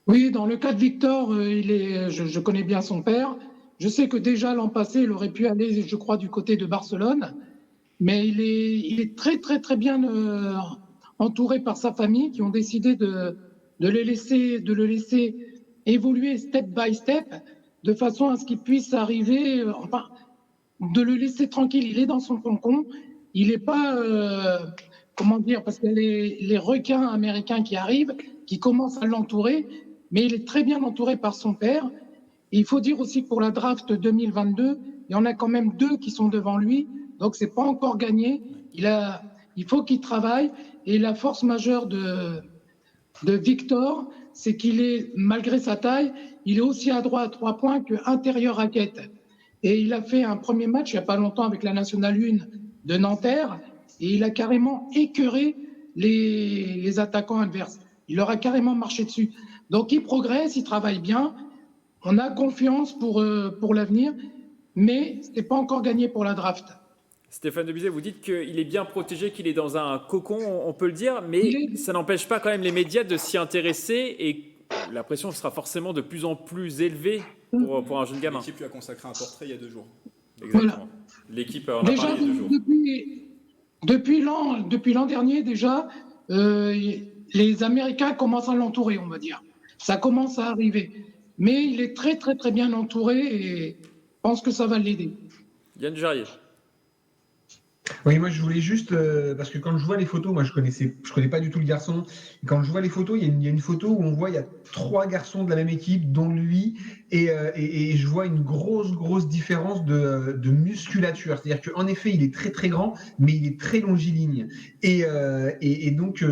Speaker 5: Oui, dans le cas de Victor, je connais bien son père. Je sais que déjà l'an passé, il aurait pu aller, je crois, du côté de Barcelone. Mais il est très, très, très bien entouré par sa famille qui ont décidé de le laisser évoluer step by step de façon à ce qu'il puisse arriver, de le laisser tranquille. Il est dans son cocon. Il n'est pas, parce qu'il y a les requins américains qui arrivent, qui commencent à l'entourer, mais il est très bien entouré par son père. Et il faut dire aussi que pour la draft 2022, il y en a quand même 2 qui sont devant lui, donc c'est pas encore gagné. Il faut qu'il travaille. Et la force majeure de Victor, c'est qu'il est, malgré sa taille, il est aussi adroit à 3 points que intérieur raquette. Et il a fait un premier match il n'y a pas longtemps avec la Nationale 1 de Nanterre et il a carrément écœuré les attaquants adverses. Il leur a carrément marché dessus. Donc il progresse, il travaille bien. On a confiance pour l'avenir, mais ce n'est pas encore gagné pour la draft.
Speaker 1: Stéphane de Bizet, vous dites qu'il est bien protégé, qu'il est dans un cocon, on peut le dire, mais ça n'empêche pas quand même les médias de s'y intéresser et la pression sera forcément de plus en plus élevée pour un jeune gamin.
Speaker 3: L'équipe lui a consacré un portrait il y a 2 jours.
Speaker 1: Exactement.
Speaker 5: Voilà.
Speaker 1: L'équipe en a
Speaker 5: Déjà,
Speaker 1: parlé il y a 2 jours.
Speaker 5: depuis l'an dernier, déjà, les Américains commencent à l'entourer, on va dire. Ça commence à arriver. Mais il est très, très, très bien entouré et je pense que ça va l'aider.
Speaker 1: Yann Dujarier.
Speaker 4: Oui, moi je voulais juste, parce que quand je vois les photos, moi je connais pas du tout le garçon. Et quand je vois les photos, il y a une photo où on voit il y a 3 garçons de la même équipe, dont lui, et je vois une grosse différence de musculature. C'est-à-dire qu'en effet, il est très très grand, mais il est très longiligne. Et donc,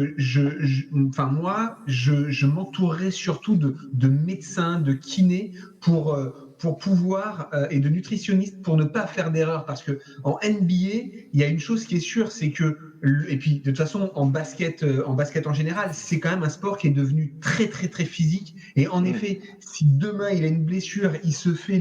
Speaker 4: moi, je m'entourerais surtout de médecins, de kinés pour pouvoir et de nutritionnistes pour ne pas faire d'erreur, parce que en NBA, il y a une chose qui est sûre, c'est que et puis de toute façon en basket en général, c'est quand même un sport qui est devenu très très très physique. Et en effet, si demain il a une blessure, il se fait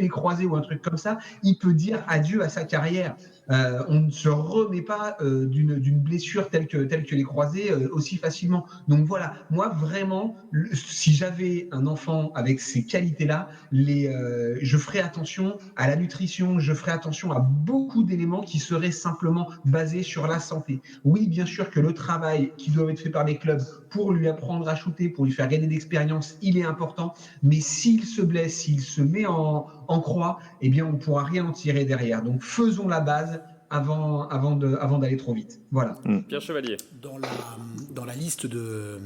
Speaker 4: les croisés ou un truc comme ça, il peut dire adieu à sa carrière. On ne se remet pas d'une blessure telle que les croisés aussi facilement. Donc voilà, moi vraiment, si j'avais un enfant avec ces qualités-là, je ferais attention à la nutrition, je ferais attention à beaucoup d'éléments qui seraient simplement basés sur la santé. Oui, bien sûr que le travail qui doit être fait par les clubs pour lui apprendre à shooter, pour lui faire gagner d'expérience, il est important. Mais s'il se blesse, s'il se met en croix, eh bien, on ne pourra rien en tirer derrière. Donc, faisons la base avant d'aller trop vite. Voilà.
Speaker 1: Pierre Chevalier.
Speaker 2: Dans la liste de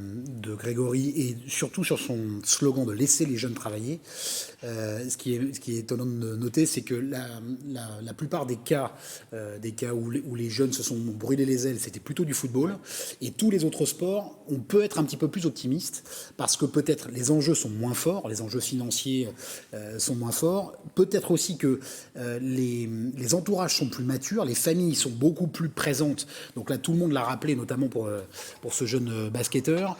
Speaker 2: Grégory, et surtout sur son slogan de laisser les jeunes travailler, ce qui est étonnant de noter, c'est que la plupart des cas où les jeunes se sont brûlés les ailes, c'était plutôt du football. Et tous les autres sports, on peut être un petit peu plus optimiste, parce que peut-être les enjeux sont moins forts, les enjeux financiers sont moins forts. Peut-être aussi que les entourages sont plus matures, les familles sont beaucoup plus présentes. Donc là, tout le monde l'a rappelé, notamment pour ce jeune basketteur.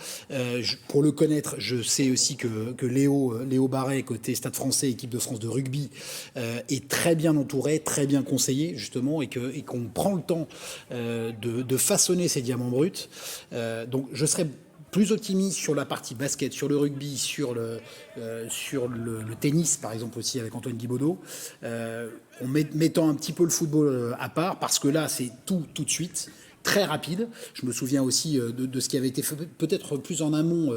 Speaker 2: Pour le connaître, je sais aussi que Léo Barret, côté Stade français, équipe de France de rugby, est très bien entouré, très bien conseillé, justement, et qu'on prend le temps de façonner ces diamants bruts. Donc je serais plus optimiste sur la partie basket, sur le rugby, sur le tennis, par exemple, aussi avec Antoine Guibaudot, en mettant un petit peu le football à part, parce que là, c'est tout de suite, très rapide. Je me souviens aussi de ce qui avait été fait peut-être plus en amont,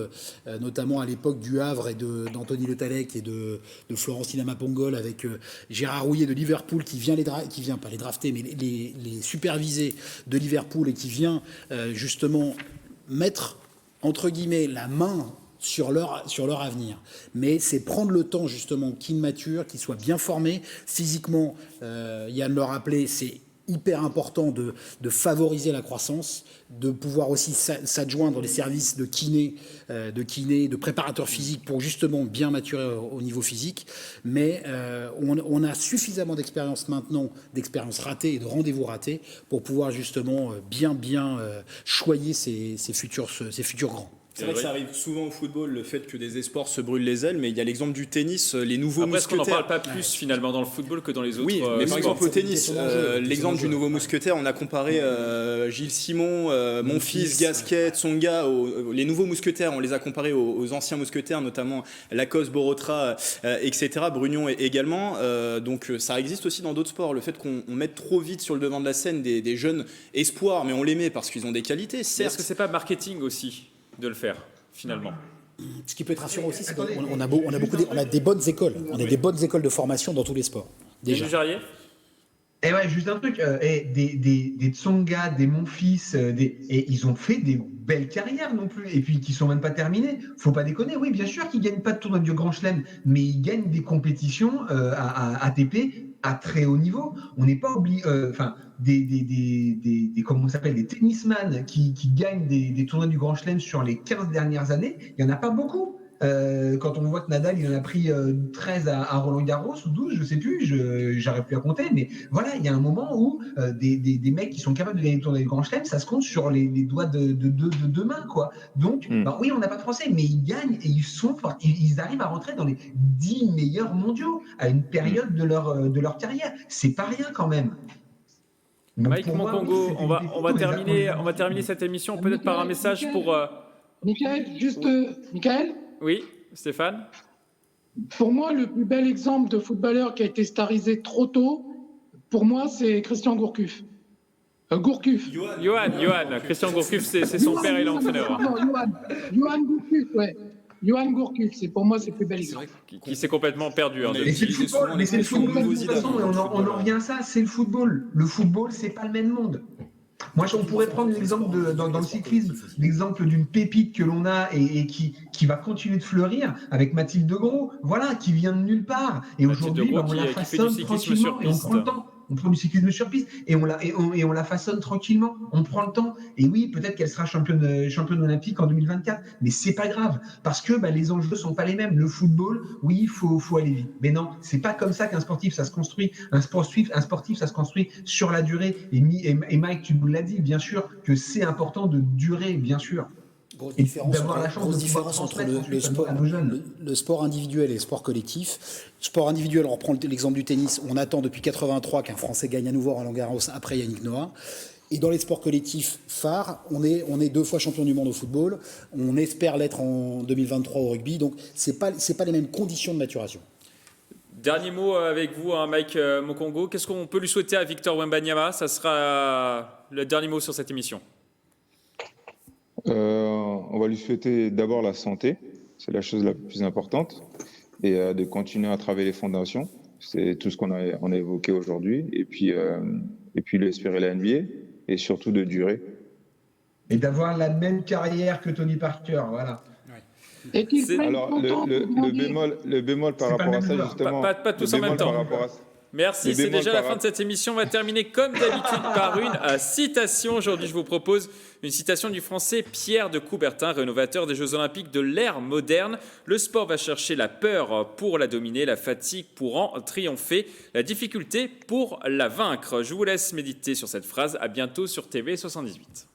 Speaker 2: notamment à l'époque du Havre et d'Anthony Le Tallec et de Florentine Amapongol, avec Gérard Rouillet de Liverpool qui vient pas les drafter, mais les superviser de Liverpool, et qui vient justement mettre entre guillemets la main sur leur avenir. Mais c'est prendre le temps justement qu'ils maturent, qu'ils soient bien formés physiquement. Yann le rappelait, c'est hyper important de favoriser la croissance, de pouvoir aussi s'adjoindre les services de kiné, de préparateurs physiques pour justement bien maturer au niveau physique. Mais on a suffisamment d'expérience maintenant, d'expérience ratée et de rendez-vous ratés, pour pouvoir justement bien choyer ces futurs grands.
Speaker 3: C'est vrai que ça arrive souvent au football, le fait que des esports se brûlent les ailes, mais il y a l'exemple du tennis, les nouveaux mousquetaires.
Speaker 1: Après, on n'en parle pas plus finalement dans le football que dans les autres.
Speaker 3: Oui, mais par exemple au tennis, l'exemple du nouveau
Speaker 2: ouais.
Speaker 3: mousquetaire, on a comparé Gilles Simon, Monfils, Gasquet, Tsonga, les nouveaux mousquetaires, on les a comparés aux anciens mousquetaires, notamment Lacoste, Borotra, etc., Brugnon également. Donc ça existe aussi dans d'autres sports, le fait qu'on mette trop vite sur le devant de la scène des jeunes espoirs, mais on les met parce qu'ils ont des qualités, certes.
Speaker 1: Est-ce que c'est pas marketing aussi de le faire, finalement?
Speaker 2: Ce qui peut être rassurant aussi, c'est qu'on a des bonnes écoles. On a des bonnes écoles de formation dans tous les sports. Déjà.
Speaker 4: Et ouais, juste un truc, des Tsonga, des Monfils, et ils ont fait des belles carrières non plus, et puis qui sont même pas terminées. Faut pas déconner, oui, bien sûr qu'ils gagnent pas de tournoi du Grand Chelem, mais ils gagnent des compétitions à ATP à très haut niveau. On n'est pas obligé, comment on s'appelle, des tennisman qui gagnent des tournois du Grand Chelem sur les 15 dernières années, il y en a pas beaucoup. Quand on voit que Nadal, il en a pris 13 à Roland-Garros ou 12, je sais plus, j'arrive plus à compter. Mais voilà, il y a un moment où des mecs qui sont capables de gagner le tournoi du Grand Chelem, ça se compte sur les doigts de deux mains, quoi. Donc, oui, on n'a pas de Français, mais ils gagnent et ils arrivent à rentrer dans les 10 meilleurs mondiaux à une période de leur carrière. C'est pas rien quand même. Donc,
Speaker 1: Mike
Speaker 4: pour moi,
Speaker 1: Moncongo,
Speaker 4: oui,
Speaker 1: on va terminer cette émission peut-être par un message pour...
Speaker 5: Michael, Michael,
Speaker 1: Oui, Stéphane?
Speaker 5: pour moi, le plus bel exemple de footballeur qui a été starisé trop tôt, pour moi, c'est Christian Gourcuff. Gourcuff.
Speaker 1: Johan. Christian Gourcuff, c'est son père et l'entraîneur.
Speaker 5: Non, Johan Gourcuff, ouais. Johan Gourcuff, pour moi, c'est le plus bel exemple.
Speaker 1: Qui s'est complètement perdu. Hein,
Speaker 4: Mais c'est le football, de toute façon, on en revient à ça, c'est le football. Le football, c'est pas le même monde. Moi, on pourrait prendre l'exemple dans le cyclisme, l'exemple d'une pépite que l'on a et qui va continuer de fleurir avec Mathilde de Gros, voilà, qui vient de nulle part. Et aujourd'hui, on la façonne tranquillement et on prend le temps. On prend du cyclisme sur piste et on la façonne tranquillement. On prend le temps. Et oui, peut-être qu'elle sera championne olympique en 2024, mais c'est pas grave parce que les enjeux sont pas les mêmes. Le football, oui, il faut aller vite. Mais non, c'est pas comme ça qu'un sportif ça se construit. Un sportif ça se construit sur la durée. Et Mike, tu nous l'as dit, bien sûr que c'est important de durer, bien sûr.
Speaker 2: Grosse
Speaker 4: Et
Speaker 2: différence,
Speaker 4: d'avoir la chance
Speaker 2: différence entre
Speaker 4: à nos jeunes.
Speaker 2: le sport individuel et le sport collectif. Sport individuel, on reprend l'exemple du tennis, on attend depuis 83 qu'un Français gagne à nouveau Roland Garros après Yannick Noah. Et dans les sports collectifs phares, on est 2 fois champion du monde au football, on espère l'être en 2023 au rugby, donc c'est pas les mêmes conditions de maturation.
Speaker 1: Dernier mot avec vous, Mike Moncongo. Qu'est-ce qu'on peut lui souhaiter à Victor Wembanyama? Ça sera le dernier mot sur cette émission.
Speaker 6: On va lui souhaiter d'abord la santé, c'est la chose la plus importante, et de continuer à travailler les fondations. C'est tout ce qu'on a évoqué aujourd'hui. Et puis lui espérer la NBA et surtout de durer.
Speaker 4: Et d'avoir la même carrière que Tony Parker, voilà.
Speaker 5: Et
Speaker 6: alors le bémol par rapport à ça, justement.
Speaker 1: Pas tous en même temps. Merci, c'est déjà la fin de cette émission. On va terminer comme d'habitude par une citation. Aujourd'hui, je vous propose une citation du français Pierre de Coubertin, rénovateur des Jeux Olympiques de l'ère moderne. Le sport va chercher la peur pour la dominer, la fatigue pour en triompher, la difficulté pour la vaincre. Je vous laisse méditer sur cette phrase. À bientôt sur TV 78.